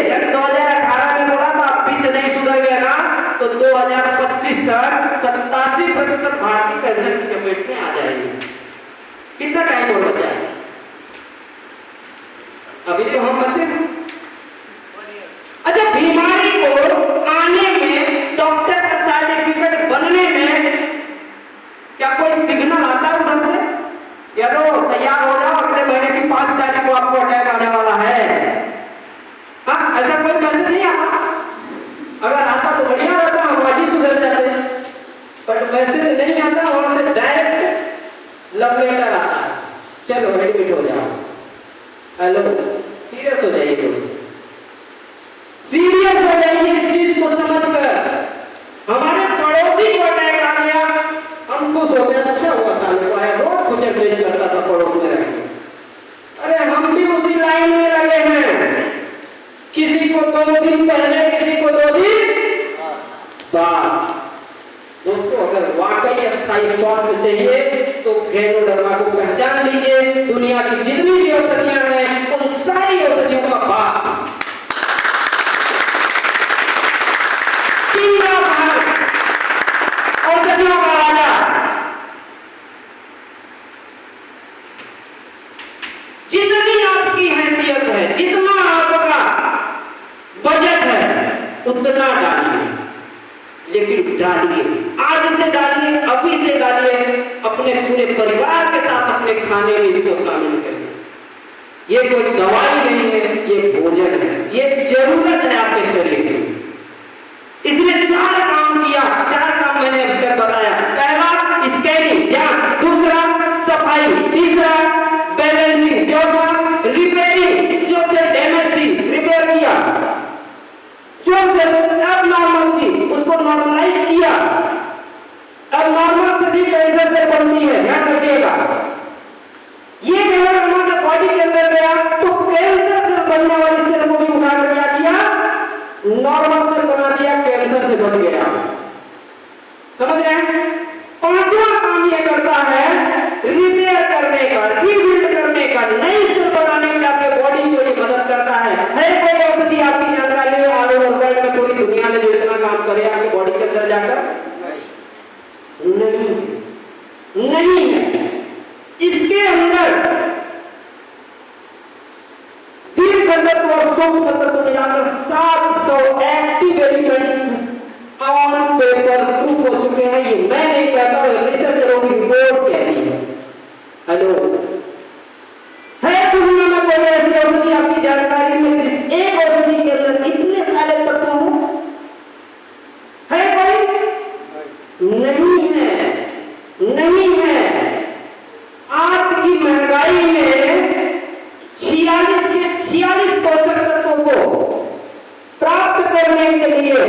यानी 2018 में बोला था अभी से नहीं सुधर गए ना, तो 2025 तक 87% भारतीय कैंसर की चपेट में आ जाएगी। कितना टाइम और बचा है? अभी तो हम बचे। अच्छा, बीमारी को आने में, डॉक्टर का सर्टिफिकेट बनने में क्या कोई सिग्नल आता है उधर से? यारो तैयार हो जाओ, अगले महीने की 5 तारीख को आपको अटैक आने वाला है। हाँ, ऐसा कोई मैसेज नहीं आता। अगर आता तो बढ़िया रहता, हम आज ही सुधर जाते, बट मैसेज नहीं आता, वहां से डायरेक्ट लव लेटर आता है, चलो एडमिट हो जाओ। हेलो, सीरियस हो जाइए दोस्तों, सीरियस हो जाइए इस चीज को समझकर। हमारे पड़ोसी को अटैक आ गया, हम खुश हो गए, अच्छा हुआ सामने को आया, रोज कुछ एडमिट करता था पड़ोस में रहकर। अरे हम भी उसी लाइन में लगे हैं, किसी को 2 दिन पहले, किसी को 2 दिन बाद। दोस्तों, अगर वाकई स्थायी स्वास्थ्य चाहिए तो गैनोडर्मा को पहचान लीजिए। दुनिया की जितनी भी औषधियां हैं, उन सारी औषधियों का बाप, औषधियों का राजा। जितनी आपकी हैसियत है, जितना आपका बजट है, उतना डालिए, लेकिन डालिए, आज से डालिए, अभी से डालिए, अपने पूरे परिवार के साथ अपने खाने में इसको शामिल करिए। ये कोई दवाई नहीं है, ये भोजन है, ये जरूरत है आपके शरीर की। इसने 4 काम किया, 4 काम मैंने अभी तक बताया। पहला स्कैनिंग जांच, दूसरा सफाई, तीसरा बैलेंसिंग, चौथा रिपेयरिंग, जो से डैमेज थी रिपेयर किया, जो से अब नॉर्मल थी उसको नॉर्मलाइज किया। अब नॉर्मल से भी कैंसर से बनती है, ध्यान रखिएगा। ये अगर हमारे बॉडी के अंदर गया तो कैंसर से बनने वाली सेल को भी उठाकर क्या किया, नॉर्मल सेल बना दिया, कैंसर से बच गया। समझ रहे हैं? 5वां काम ये करता है रिपेयर करने का, रीबिल्ड करने का, नई सेल बनाने के लिए आपके बॉडी को ये मदद करता है। कोई औषधि आपकी जानकारी में ऑल ओवर वर्ल्ड में, पूरी दुनिया में जो इतना काम करे आपके बॉडी के अंदर जाकर? नहीं है। इसके अंदर दीर्घ तत्व और सूक्ष्म तत्व मिलाकर 700 active elements on paper proof हो चुके हैं। ये मैं नहीं कहता हूं, रिसर्चरों की रिपोर्ट कहती है। हेलो, है दुनिया में कोई ऐसी औषधि आपकी जानकारी में जिस एक औषधि के अंदर इतने सारे तत्व हो? है कोई? नहीं है, नहीं है। आज की महंगाई में 46 के 46 पोषक तत्वों को प्राप्त करने के लिए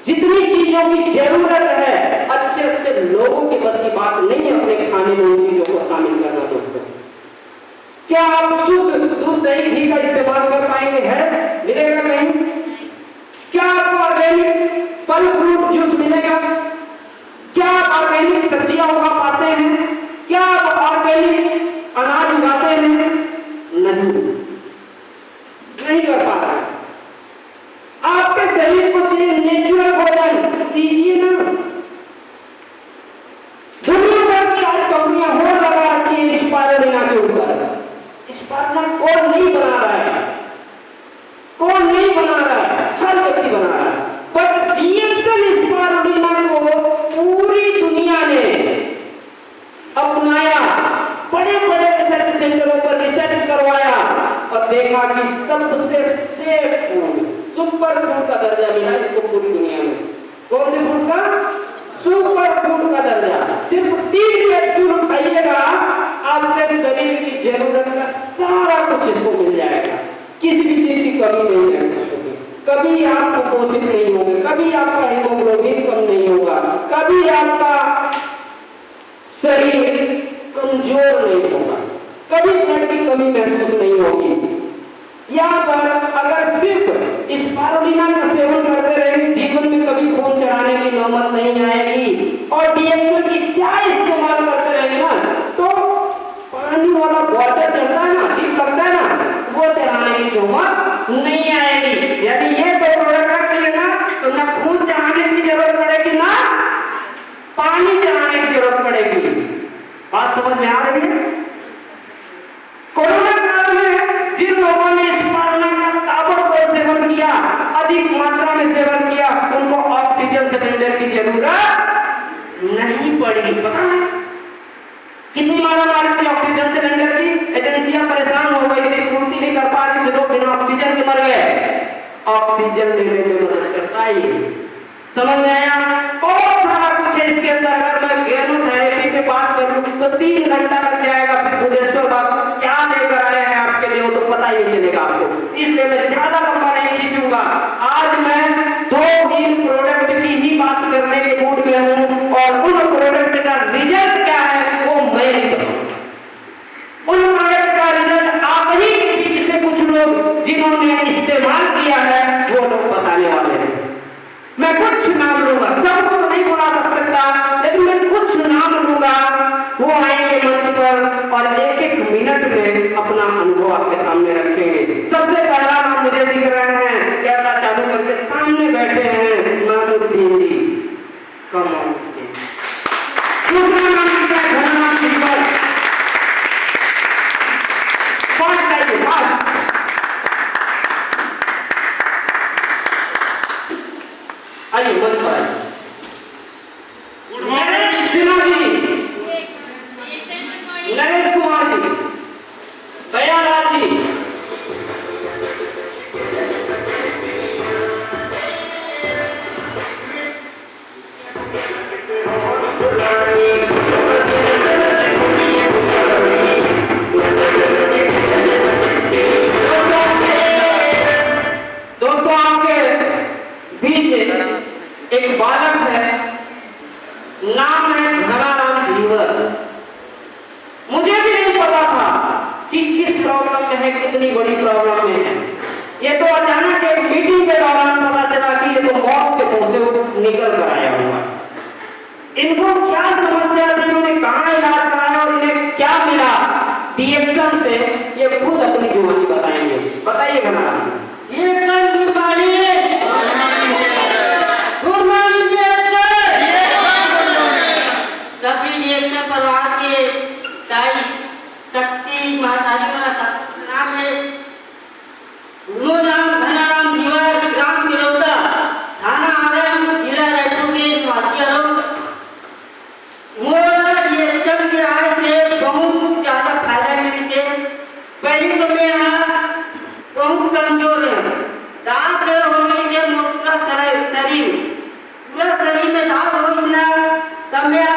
जितनी चीजों की जरूरत है, अच्छे अच्छे लोगों की बस की बात नहीं है अपने खाने में उन चीजों को शामिल करना। दोस्तों, क्या आप शुद्ध दूध दही घी का इस्तेमाल कर पाएंगे? है? मिलेगा कहीं? क्या आपको ऑर्गेनिक फल फ्रूट जूस मिलेगा? क्या आप ऑर्गेनिक सब्जियां उगा पाते हैं? क्या आप ऑर्गेनिक अनाज उगाते हैं? नहीं कर पाते। आपके शरीर को नेचुरल भोजन दीजिए ना। समझेगा कि सबसे सेफ फूड, सुपर फूड का दर्जा मिला इसको पूरी दुनिया में। कौन से फूड का? सुपर फूड का दर्जा। सिर्फ 3 कैप्सूल खाइएगा, आपके शरीर की जरूरत का सारा कुछ इसको मिल जाएगा, किसी भी चीज की कमी नहीं रहेगी, कभी आप कुपोषित नहीं होंगे, कभी आपका हीमोग्लोबिन कम नहीं होगा, कभी आपका शरीर कमजोर नहीं होगा, कभी ब्लड की कमी महसूस नहीं होगी। यहाँ पर अगर सिर्फ स्पारुलिना का सेवन करते रहेंगे, जीवन में कभी खून चढ़ाने की नौबत नहीं आएगी। और डीएक्सल की चाय इस्तेमाल करते रहेंगे ना, तो पानी वाला वाटर चलता है ना, टिप लगता है ना, वो चढ़ाने की नौबत नहीं आएगी। यदि ये 2 प्रोडक्ट रख लिए ना, तो ना खून चढ़ाने की जरूरत पड़ेगी, ना पानी चढ़ाने की जरूरत पड़ेगी। बात समझ में आ रही है? कोरोना काल में जिन लोगों ने स्पारुलिना का ताबड़तोड़ सेवन किया, अधिक मात्रा में सेवन किया, उनको ऑक्सीजन सिलेंडर की जरूरत नहीं पड़ी। पता है कितनी मारामारी थी ऑक्सीजन सिलेंडर की? एजेंसियां परेशान हो गई थी, पूर्ति नहीं कर पा रही थी, लोग बिना ऑक्सीजन के मर गए। ऑक्सीजन लेने में मदद करता है। समझ में आया? बहुत सारा कुछ है इसके अंदर। अगर मैं गेनोथेरेपी पे बात करूं तो 3 घंटा लग जाएगा। फिर बुद्धेश्वर बाबू क्या लेकर आए हैं आपके लिए, वो तो पता ही नहीं चलेगा आपको, इसलिए मैं ज्यादा लंबा नहीं खींचूंगा। आज मैं 2-3 प्रोडक्ट की ही बात करने के मूड में हूं, और उन प्रोडक्ट का रिजल्ट क्या है वो मैं नहीं बताऊंगा। उन प्रोडक्ट का रिजल्ट आप ही के बीच से कुछ लोग जिन्होंने इस्तेमाल किया है वो लोग बताने वाले हैं। मैं कुछ नाम लूंगा, सबको तो नहीं बुला सकता, लेकिन मैं कुछ नाम लूंगा, वो आएंगे मंच पर और 1-1 मिनट में अपना अनुभव आपके सामने रखेंगे। सबसे पहला नाम मुझे दिख रहे हैं, कैमरा चालू करके सामने बैठे हैं मानुद्दीन जी। कमाल। दूसरा नाम दिख रहा है धनराम धीवर। आइए मंच पर आइए। नरेश सिन्हा जी, नरेश कुमार जी, दयालाल जी, दोस्तों आपके बीच एक बालक है, नाम है धनाराम धीवर। मुझे भी नहीं पता था कि किस प्रॉब्लम में है, कितनी बड़ी प्रॉब्लम में है। ये तो अचानक एक मीटिंग के दौरान पता चला कि ये तो मौत के मुंह से निकल कर आया हुआ। इनको क्या समस्या थी, इन्होंने कहाँ इलाज कराया और इन्हें क्या मिला डीएक्सल से, ये खुद अपनी जुबानी बताएंगे। बताइए धनाराम। डीएक्सल good morning. सभी डीएक्सल परिवार के दाई शक्ति महातारी वाला नाम है। नाम धनाराम धीवर, ग्राम तिरौता, थाना आगरम, जिला रायपुर के निवासी आरोप। मोर डीएक्सल के आय से बहुत ज्यादा फायदा मिलने से पहले तो मैं यहाँ बहुत कमजोर है, दांत हो गई से मोटा शरीर, पूरा शरीर में दांत हो इसना, तब मैं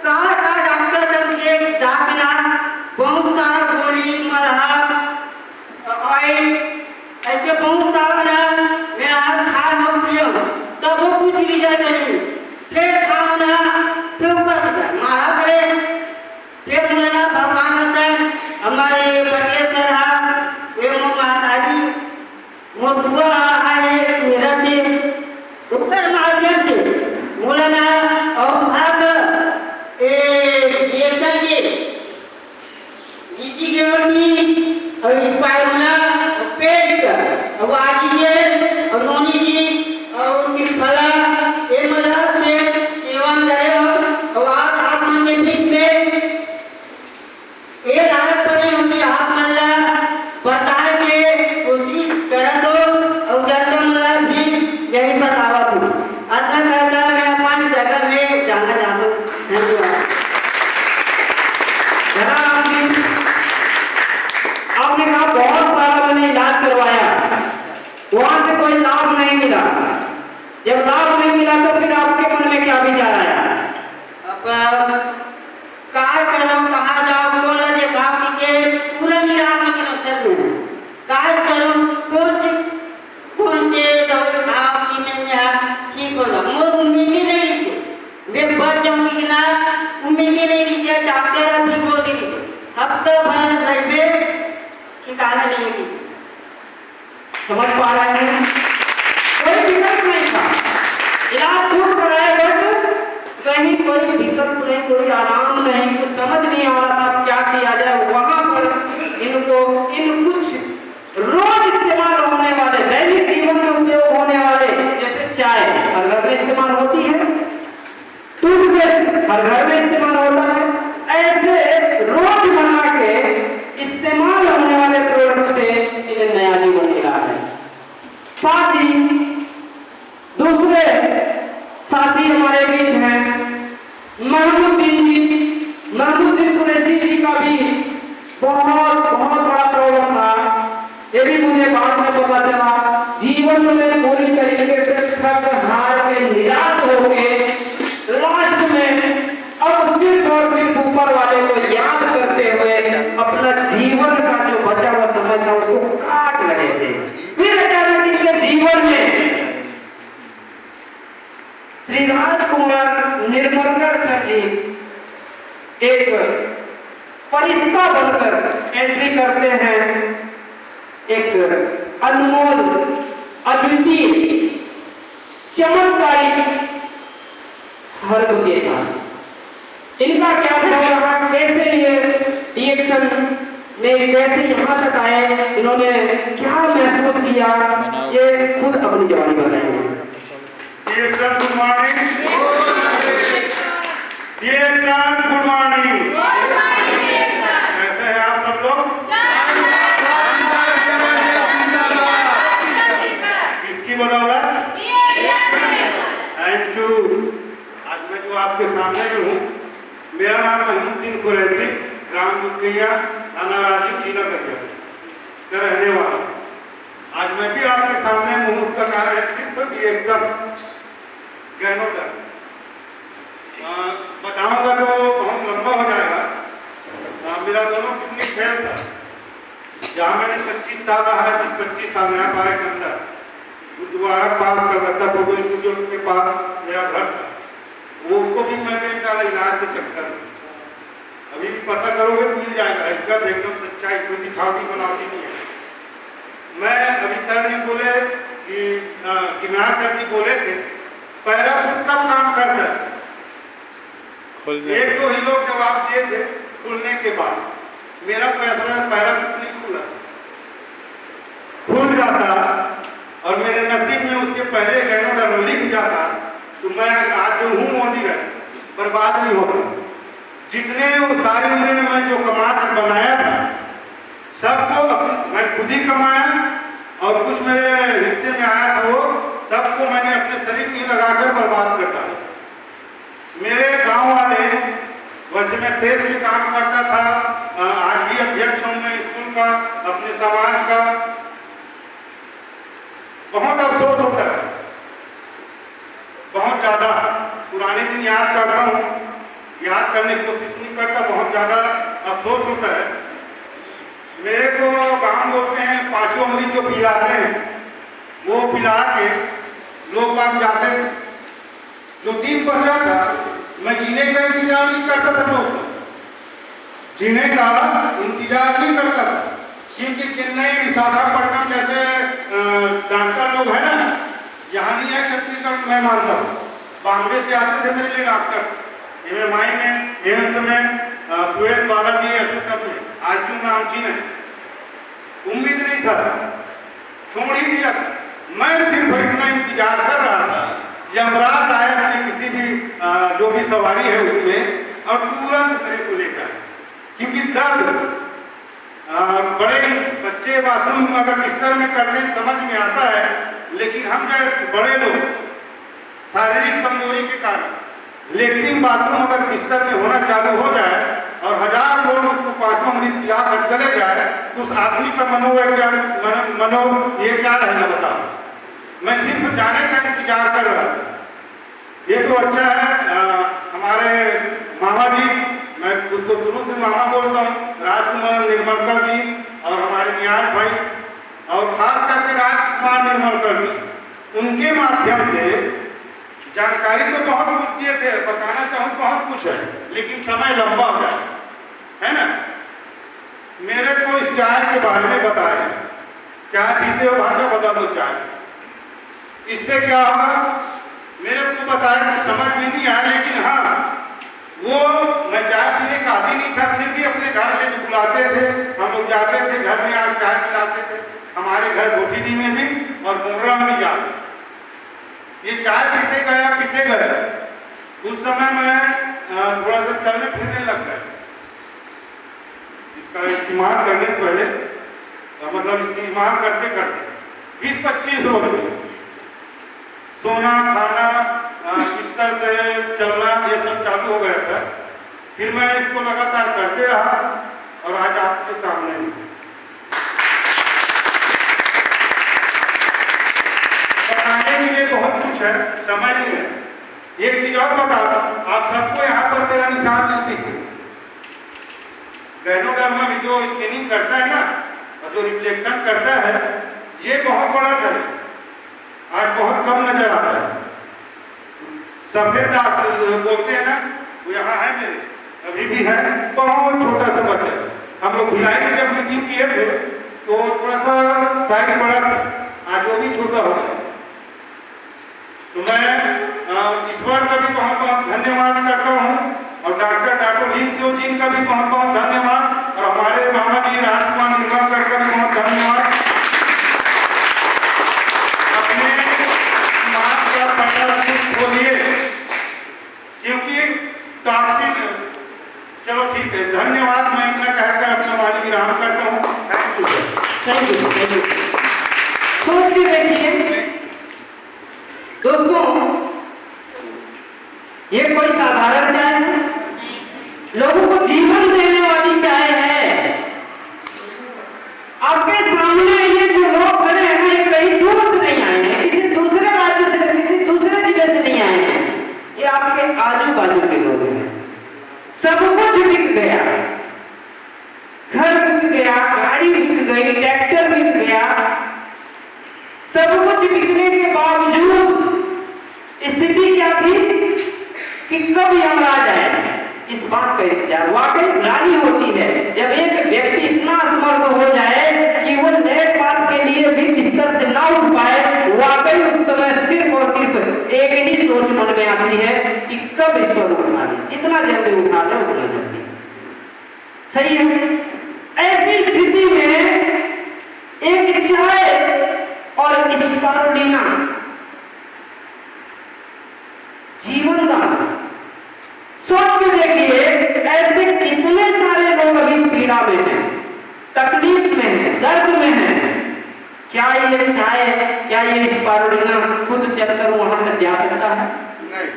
डॉक्टर तक से जाकर बहुत सारा गोली मलहम ऑयल ऐसे बहुत सारा ना मैं खा हम लियो, तब वो कुछ रिजल्ट नहीं। फिर खाओ ना, फिर ऊपर जा मारा करे, फिर मेरा भगवान से हमारे पटेल सर ये माताजी वो दुआ आए मेरा से ऊपर माध्यम से बोलना और भाग डीएक्सल के इसी के और स्पाइरुलिना पेस्ट और आजीजे और नोनी जी और त्रिफला ये मतलब से सेवन करें और आप मन के बीच में ये लागत पर हमने आप मल्ला बता के कोशिश कर दो और जब मल्ला भी यही बतावा तू अतना करता मैं अपन जगह में जाना चाहता हूँ। धन्यवाद। आपने कहा बहुत सारा मैंने जब लाभ नहीं मिला तो फिर आपके मन में क्या विचार आया? अब काय करो कहाँ जाओ बोला देखा कि पूरा निराश हो गया सर में काय करो कौन से दवाई खाओ कि मैं ठीक हो जाओ मोर उम्मीद ही नहीं से वे बच जाऊंगी कि ना उम्मीद ही नहीं से डॉक्टर अभी बोल दी से हफ्ता भर रहे ठिकाना नहीं की समझ पा रहे हैं? कोई विकल्प नहीं था, इलाज खूब कराए बट कहीं कोई विकल्प नहीं, कोई आराम नहीं, कुछ समझ नहीं आ रहा था क्या किया जाए। वहां पर इनको इन कुछ रोज इस्तेमाल होने वाले, दैनिक जीवन में उपयोग होने वाले, जैसे चाय हर घर में इस्तेमाल होती है, टूथपेस्ट हर घर में इस्तेमाल होता है, ऐसे रोज बना के इस्तेमाल होने वाले प्रोडक्ट से इन्हें नया जीवन मिला है। साथ ही दूसरे साथी हमारे बीच हैं महमूदुद्दीन जी। महमूदुद्दीन कुरैशी जी का भी बहुत बड़ा प्रॉब्लम था, ये भी मुझे बाद में पता चला। जीवन में पूरी तरीके से थक हार के निराश होके लास्ट में अब सिर्फ और सिर्फ ऊपर वाले को याद करते हुए अपना जीवन का जो बचा हुआ समय था उसको काट रहे थे। फिर अचानक इनके जीवन में श्री राजकुमार निर्मलकर सर जी एक फरिश्ता बनकर एंट्री करते हैं, एक अनमोल अद्वितीय चमत्कारी हर्ब के साथ। इनका क्या हो रहा, कैसे ये रिएक्शन में कैसे यहाँ तक आए, इन्होंने क्या महसूस किया, ये खुद अपनी जवानी बताएंगे। Good morning. Good morning. कैसे हैं आप सब लोग? किसकी बदौलत? Thank you. आज मैं जो आपके सामने में हूँ, मेरा नाम महमूदुद्दीन कुरैशी, ग्राम दुखिया, थाना राजीव, जिला कटिहार का रहने वाला। आज मैं भी आपके सामने में हूँ, उसका कारण है सिर्फ एकदम गहनोदर। बताऊंगा तो बहुत लंबा हो जाएगा। मेरा दोनों किडनी फेल था, जहाँ मैंने 25 साल रहा, 25 साल में पारे के अंदर गुरुद्वारा पास कलकत्ता पब्लिक स्टूडियो के पास मेरा घर था, वो उसको भी मैंने डाला इलाज के चक्कर में। अभी भी पता करोगे मिल जाएगा, एकदम सच्चाई, कोई दिखावटी बनावटी नहीं है। मैं अभी सर ने बोले कि मैं सर जी बोले थे पैराशूट कब काम करता है, एक दो ही लोग जवाब दिए थे खुलने के बाद। मेरा पैराशूट नहीं खुला, खुल जाता और मेरे नसीब में उसके पहले गहनोदर लिख जाता तो मैं आज जो हूँ वो नहीं रहता, बर्बाद नहीं होता। जितने वो सारी उम्र में मैं जो कमा कर बनाया था सबको मैं खुद ही कमाया, और कुछ मेरे हिस्से में आया था वो सबको मैंने अपने शरीर में लगाकर बर्बाद कर डाला। मेरे गांव वाले, वैसे मैं प्रेस में काम करता था, आज भी अध्यक्ष हूँ मैं स्कूल का, अपने समाज का। बहुत अफसोस होता है, बहुत ज्यादा पुराने दिन याद करता हूँ, याद करने की कोशिश नहीं करता, बहुत ज्यादा अफसोस होता है। मेरे को गांव बोलते हैं, पांचों मरीज जो पिलाते हैं वो पिला के लोग बाग जाते थे। जो दिन बचा था मैं जीने का इंतजार नहीं करता था दोस्तों, जीने का इंतजार नहीं करता था, क्योंकि चेन्नई, विशाखापट्टनम जैसे डॉक्टर लोग हैं ना, यहाँ नहीं है छत्तीसगढ़, मैं मानता हूँ। बॉम्बे से आते थे मेरे लिए डॉक्टर, MMI में, एम्स में, सुएज बालाजी, ऐसे सब में। आज भी नाम चीन है। उम्मीद नहीं था, छोड़ ही दिया था। मैं सिर्फ इतना इंतजार कर रहा था यमराज आए अपने किसी भी जो भी सवारी है उसमें और तुरंत मेरे को ले जाए, क्योंकि दर्द बड़े बच्चे बाथरूम अगर बिस्तर में करने समझ में आता है, लेकिन हम जो बड़े लोग शारीरिक कमजोरी के कारण लेटरिन बाथरूम अगर बिस्तर में होना चालू हो जाए और 1000 लोग उसको पांचों मिनट पिला कर चले जाए, उस आदमी का ये क्या रहेगा बताओ। मैं सिर्फ जाने का इंतजार कर रहा था। ये तो अच्छा है, हमारे मामा जी, मैं उसको शुरू से मामा बोलता हूँ, राजकुमार निर्मलकर जी और हमारे नियाज भाई और खास करके राजकुमार निर्मलकर जी, उनके माध्यम से जानकारी तो बहुत कुछ दिए थे, बताना चाहूँ बहुत कुछ है, लेकिन समय लंबा हो जाए, है ना। मेरे को इस चाय के बारे में बताया, चाय पीते हो भाषा बता दो चाय, इससे क्या होगा मेरे को बताया कुछ समझ में नहीं आया, लेकिन हाँ वो मैं चाय पीने का आदि नहीं था, फिर भी अपने घर में बुलाते थे, हम लोग जाते थे घर में, आज चाय पिलाते थे, हमारे घर गोठीडी में भी और मुर्रा में भी जाते। ये चाय पीते गए, उस समय मैं थोड़ा सा चलने फिरने लग गया, इसका इस्तेमाल करने से पहले, मतलब इस्तेमाल करते करते 20-25 रोज सोना खाना बिस्तर से चलना ये सब चालू हो गया था। फिर मैं इसको लगातार करते रहा और आज आपके सामने बताने के लिए बहुत कुछ है, समय नहीं है। एक चीज और बता दूं, आप सबको यहाँ पर मेरा निशान नहीं दिखे, गैनोडर्मा में जो स्कैनिंग करता है ना और जो रिफ्लेक्शन करता है, ये बहुत बड़ा है, आज बहुत कम नजर आता है। सफेद दाग बोलते हैं ना, वो यहाँ है मेरे, अभी भी है, बहुत छोटा सा बच्चा। हम लोग भिलाई में जब मीटिंग किए थे तो थोड़ा सा साइज बड़ा था, आज वो भी छोटा हो गया। तो मैं ईश्वर का भी बहुत बहुत धन्यवाद करता हूँ और डॉक्टर लिंगसियो जी का भी बहुत बहुत धन्यवाद और हमारे मामा जी राजकुमार निर्मलकर का भी बहुत धन्यवाद। बोलिए, क्योंकि काफी, चलो ठीक है, धन्यवाद। मैं इतना कहकर अपना वाणी विराम करता हूँ। Thank you, thank you. सोच के देखिए दोस्तों, ये कोई साधारण चाय है, लोगों को जीवन देने वाली चाय है। आपके सामने ये जो लोग खड़े हैं, ये कहीं दूर से नहीं आए हैं, किसी दूसरे राज्य से, किसी दूसरे जिले से नहीं आए हैं, ये आपके आजू बाजू के लोग हैं। सब कुछ बिक गया, घर बिक गया, गाड़ी बिक गई, ट्रैक्टर बिक गया, सब कुछ बिकने के बावजूद स्थिति क्या थी कि कब यमराज आए, इस बात का इंतजार। वाकई ग्लानि होती है जब एक व्यक्ति इतना असमर्थ हो जाए कि वो नेक बात के लिए भी बिस्तर से ना उठ पाए। वाकई उस समय सिर्फ और सिर्फ एक ही सोच मन में आती है कि कब ईश्वर उठा ले, जितना जल्दी उठा ले उतना जल्दी। सही है। ऐसी स्थिति में एक चाय और स्पारुलिना जीवन का, सोच के देखिए ऐसे कितने सारे लोग अभी पीड़ा में हैं, तकलीफ में हैं, दर्द में हैं। क्या ये चाय, क्या ये स्पारुलिना खुद चलकर वहां तक जा सकता है? नहीं।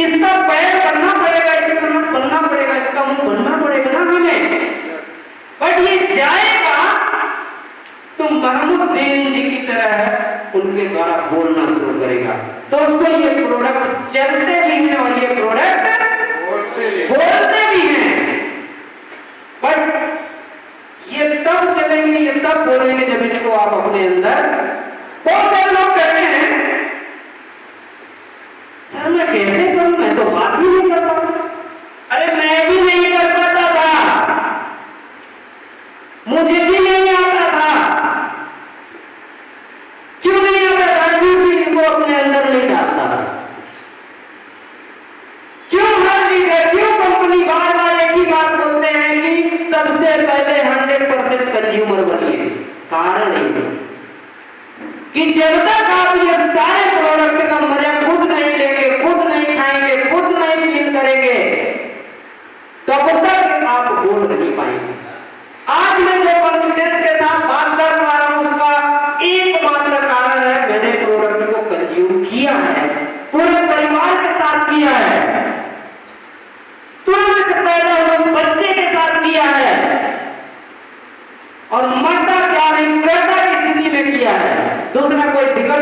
इसका पैर बनना पड़ेगा, इसका नाक बनना पड़ेगा, इसका मुंह बनना पड़ेगा ना हमें। बट ये जाएगा तो महमूदुद्दीन जी की तरह उनके द्वारा बोलना शुरू करेगा। दोस्तों, ये प्रोडक्ट चलते भी हैं और ये प्रोडक्ट बोलते भी हैं, बट ये तब चलेंगे, ये तब बोलेंगे जब इसको आप अपने अंदर। बहुत सारे लोग कहते हैं सर मैं कैसे करूं, मैं तो बात ही नहीं कर पाता। अरे मैं भी नहीं कर पाता था, मुझे भी नहीं आता था। क्यों नहीं आता था? क्योंकि इनको अपने अंदर नहीं डालता था। क्यों हर लीडर, क्यों कंपनी बार बार एक ही बात बोलते हैं कि सबसे पहले 100% कंज्यूमर बनिए? कारण नहीं कि जब तक आप ये सारे प्रोडक्ट का मजा खुद नहीं लेंगे, खुद नहीं खाएंगे, खुद नहीं फील करेंगे, तब तक आप बोल नहीं पाएंगे। आज मैं जो कॉन्फिडेंस के साथ बात कर पा रहा हूं उसका एकमात्र कारण है मैंने प्रोडक्ट को कंज्यूम किया है, पूरे परिवार के साथ किया है, तुरंत पैदा हुए बच्चे के साथ किया है और मरता क्या नहीं करता की स्थिति में किया है। दूसरा कोई विकल्प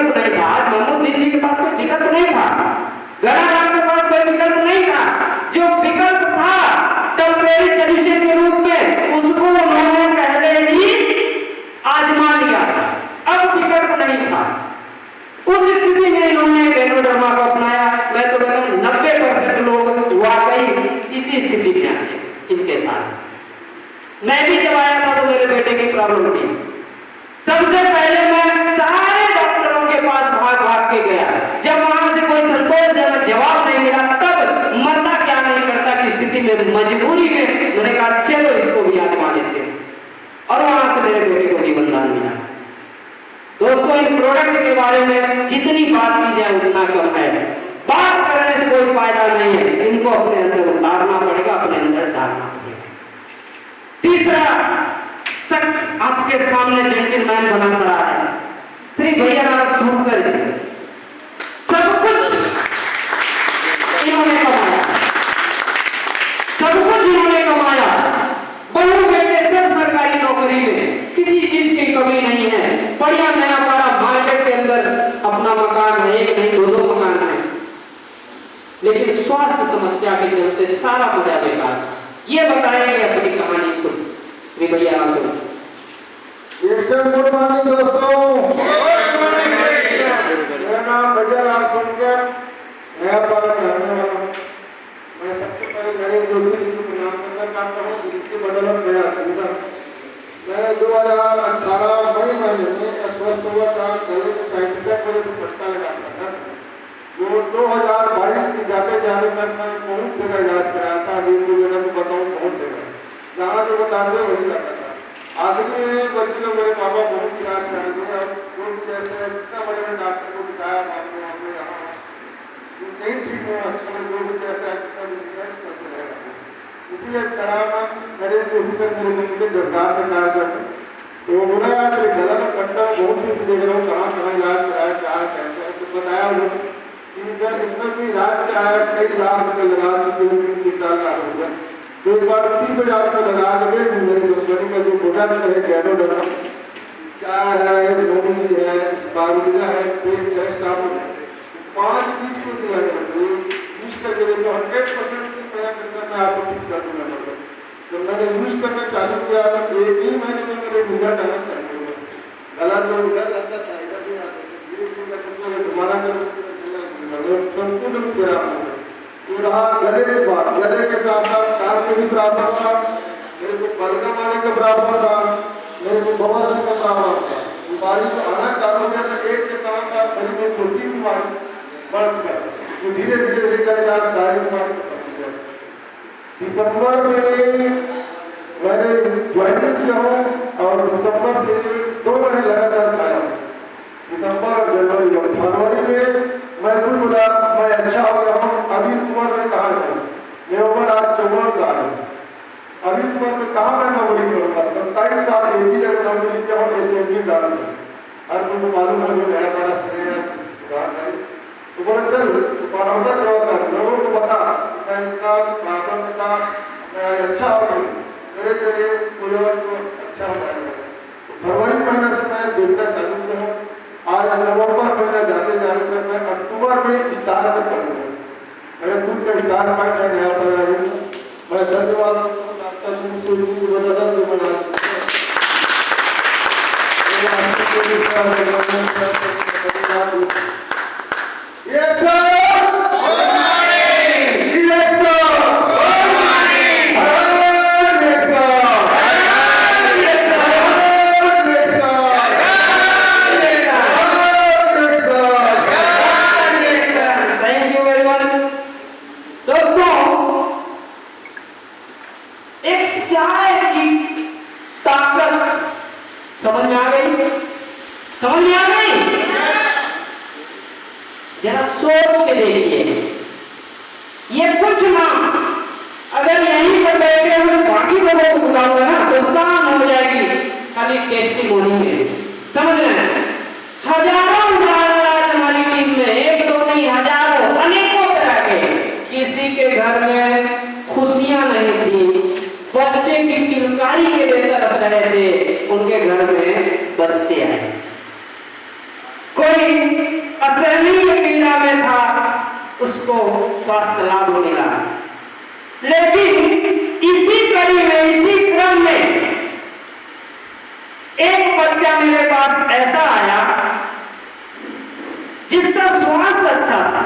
ऐसी स्थिति में आए इनके साथ। मैं भी जब आया था तो मेरे बेटे की प्रॉब्लम थी। सबसे पहले मैं सारे डॉक्टरों के पास भाग भाग के गया। जब वहां से कोई संतोषजनक जवाब नहीं मिला, तब मरना क्या नहीं करता की स्थिति में, मजबूरी में मैंने कहा चलो इसको भी आजमा लेते हैं, और वहां से मेरे बेटे को जीवन दान मिला। दोस्तों, इन प्रोडक्ट के बारे में जितनी बात की जाए उतना कम है। बात करने से कोई फायदा नहीं है, इनको अपने अंदर उतारना पड़ेगा, अपने अंदर डालना पड़ेगा। तीसरा शख्स आपके सामने जेंटलमैन बना खड़ा है, श्री भैयानाथ सूटकर जी। सब कुछ इन्होंने कमाया, सब कुछ इन्होंने कमाया। बहू बेटे सब सरकारी नौकरी में, किसी चीज की कमी नहीं है। बढ़िया नया बड़ा मार्केट के अंदर अपना मकान है, एक नहीं दो मकान है, लेकिन स्वास्थ्य समस्या के चलते सारा मजा बेकार। ये बताएंगे अपनी कहानी खुद श्री भैया। गुड मॉर्निंग दोस्तों, मेरा नाम भैया सोनकर, नया पारा रहने वाला हूँ। मैं सबसे पहले नरेंद्र जोशी जी को प्रणाम करना चाहता हूँ, जिनकी बदौलत मैं आता। मैं 2018 मई महीने में अस्वस्थ हुआ था, गले में साइटिका वजह से पट्टा लगा था। वो 2022 की जाते जाने तक मैं बहुत जगह इलाज कराया था। अभी को जगह को बताऊँ, बहुत जगह जहाँ जो बताते वही जाता था। आदमी बच्चे लोग मेरे माँ बाप बहुत इलाज कराए थे। लोग जैसे इतना बड़े बड़े डॉक्टर को दिखाया, मामले मामले यहाँ नहीं ठीक हुआ, अच्छा लोग जैसे करते रहेगा। इसीलिए तरह नरेंद्र जोशी सर मेरे मुझे जोरदार में कार्यक्रम तो बोला यार मेरे गला में कट्टा बहुत चीज देख रहा हूँ, कहाँ कहाँ इलाज कराया, क्या कैसे, तो बताया उन्होंने कि सर इतना भी इलाज कराया, कई लाख रुपये लगा चुके हैं, 3-4 लाख रुपये। तो एक बार 30,000 रुपये लगा लगे। मेरी कंपनी का जो प्रोडक्ट है गैनोडर्म, चाय है, नोनी है, स्पारुलिना है, पेस्ट है, साबुन है, 5 चीज को दिया है। यूज करके देखो, 100% मेरा कंसर्न मैं आपको ठीक कर दूंगा। जब मैंने यूज करना चालू किया तो 1 ही महीने में मेरे रिजल्ट आना चालू हुआ। गला जो इधर रहता था इधर भी आता था, धीरे धीरे करके दोबारा संपूर्ण फिरा तो रहा। गले के बाद गले के साथ साथ कान में भी प्रॉब्लम था, मेरे को बलगम आने का प्रॉब्लम था, मेरे को बवासीर का प्रॉब्लम था। बीमारी जो आना चालू हो गया था, एक के साथ साथ शरीर में 2-3 बीमारी बढ़ चुका था। तो धीरे धीरे धीरे आज सारी बीमारी खत्म हो गया। दिसंबर में मैंने ज्वाइनिंग किया हूँ और दिसंबर से 2 महीने लगातार खाया हूँ। दिसंबर और जनवरी और फरवरी में मैं कुल बोला मैं अच्छा हो गया हूँ। अभी इस उम्र में कहाँ जाऊँ, मेरी उम्र आज 54 साल है। अभी इस उम्र में कहाँ मैं नौकरी करूँगा। 27 साल एक ही जगह नौकरी किया हूँ, एसएमबी डाल हर कोई को मालूम है जो नया बरस में तो बोला चल मानवता सेवा कर, लोगों को बता मैं इतना प्रॉब्लम था, मैं अच्छा हो गई, मेरे जरिए कोई और को अच्छा हो जाएगा। तो फरवरी महीने से मैं बेचना चालू किया हूँ। आज नवंबर महीना जाते जाते तक मैं अक्टूबर में स्टार्ट करूँगा। मेरे खुद का स्टार पॉइंट है नया पर। मैं धन्यवाद डॉक्टर जी को बताता जो बना Yes, sir! समझ में आ गई? समझ में आ गई? जरा सोच के देखिए, ये कुछ ना अगर यहीं पर बैठे हुए बाकी लोगों को बुलाऊंगा ना तो शाम हो जाएगी खाली टेस्टिंग होनी है। समझ रहे हैं? हजारों इलाज हमारी टीम में, एक दो नहीं हजारों अनेकों तरह के। किसी के घर में खुशियां नहीं थी, बच्चे की किलकारी के लिए तरस रहे थे, उनके घर में बच्चे आए। कोई असहनीय पीड़ा में था, उसको स्वास्थ्य लाभ मिला। लेकिन इसी कड़ी में, इसी क्रम में एक बच्चा मेरे पास ऐसा आया जिसका स्वास्थ्य अच्छा था,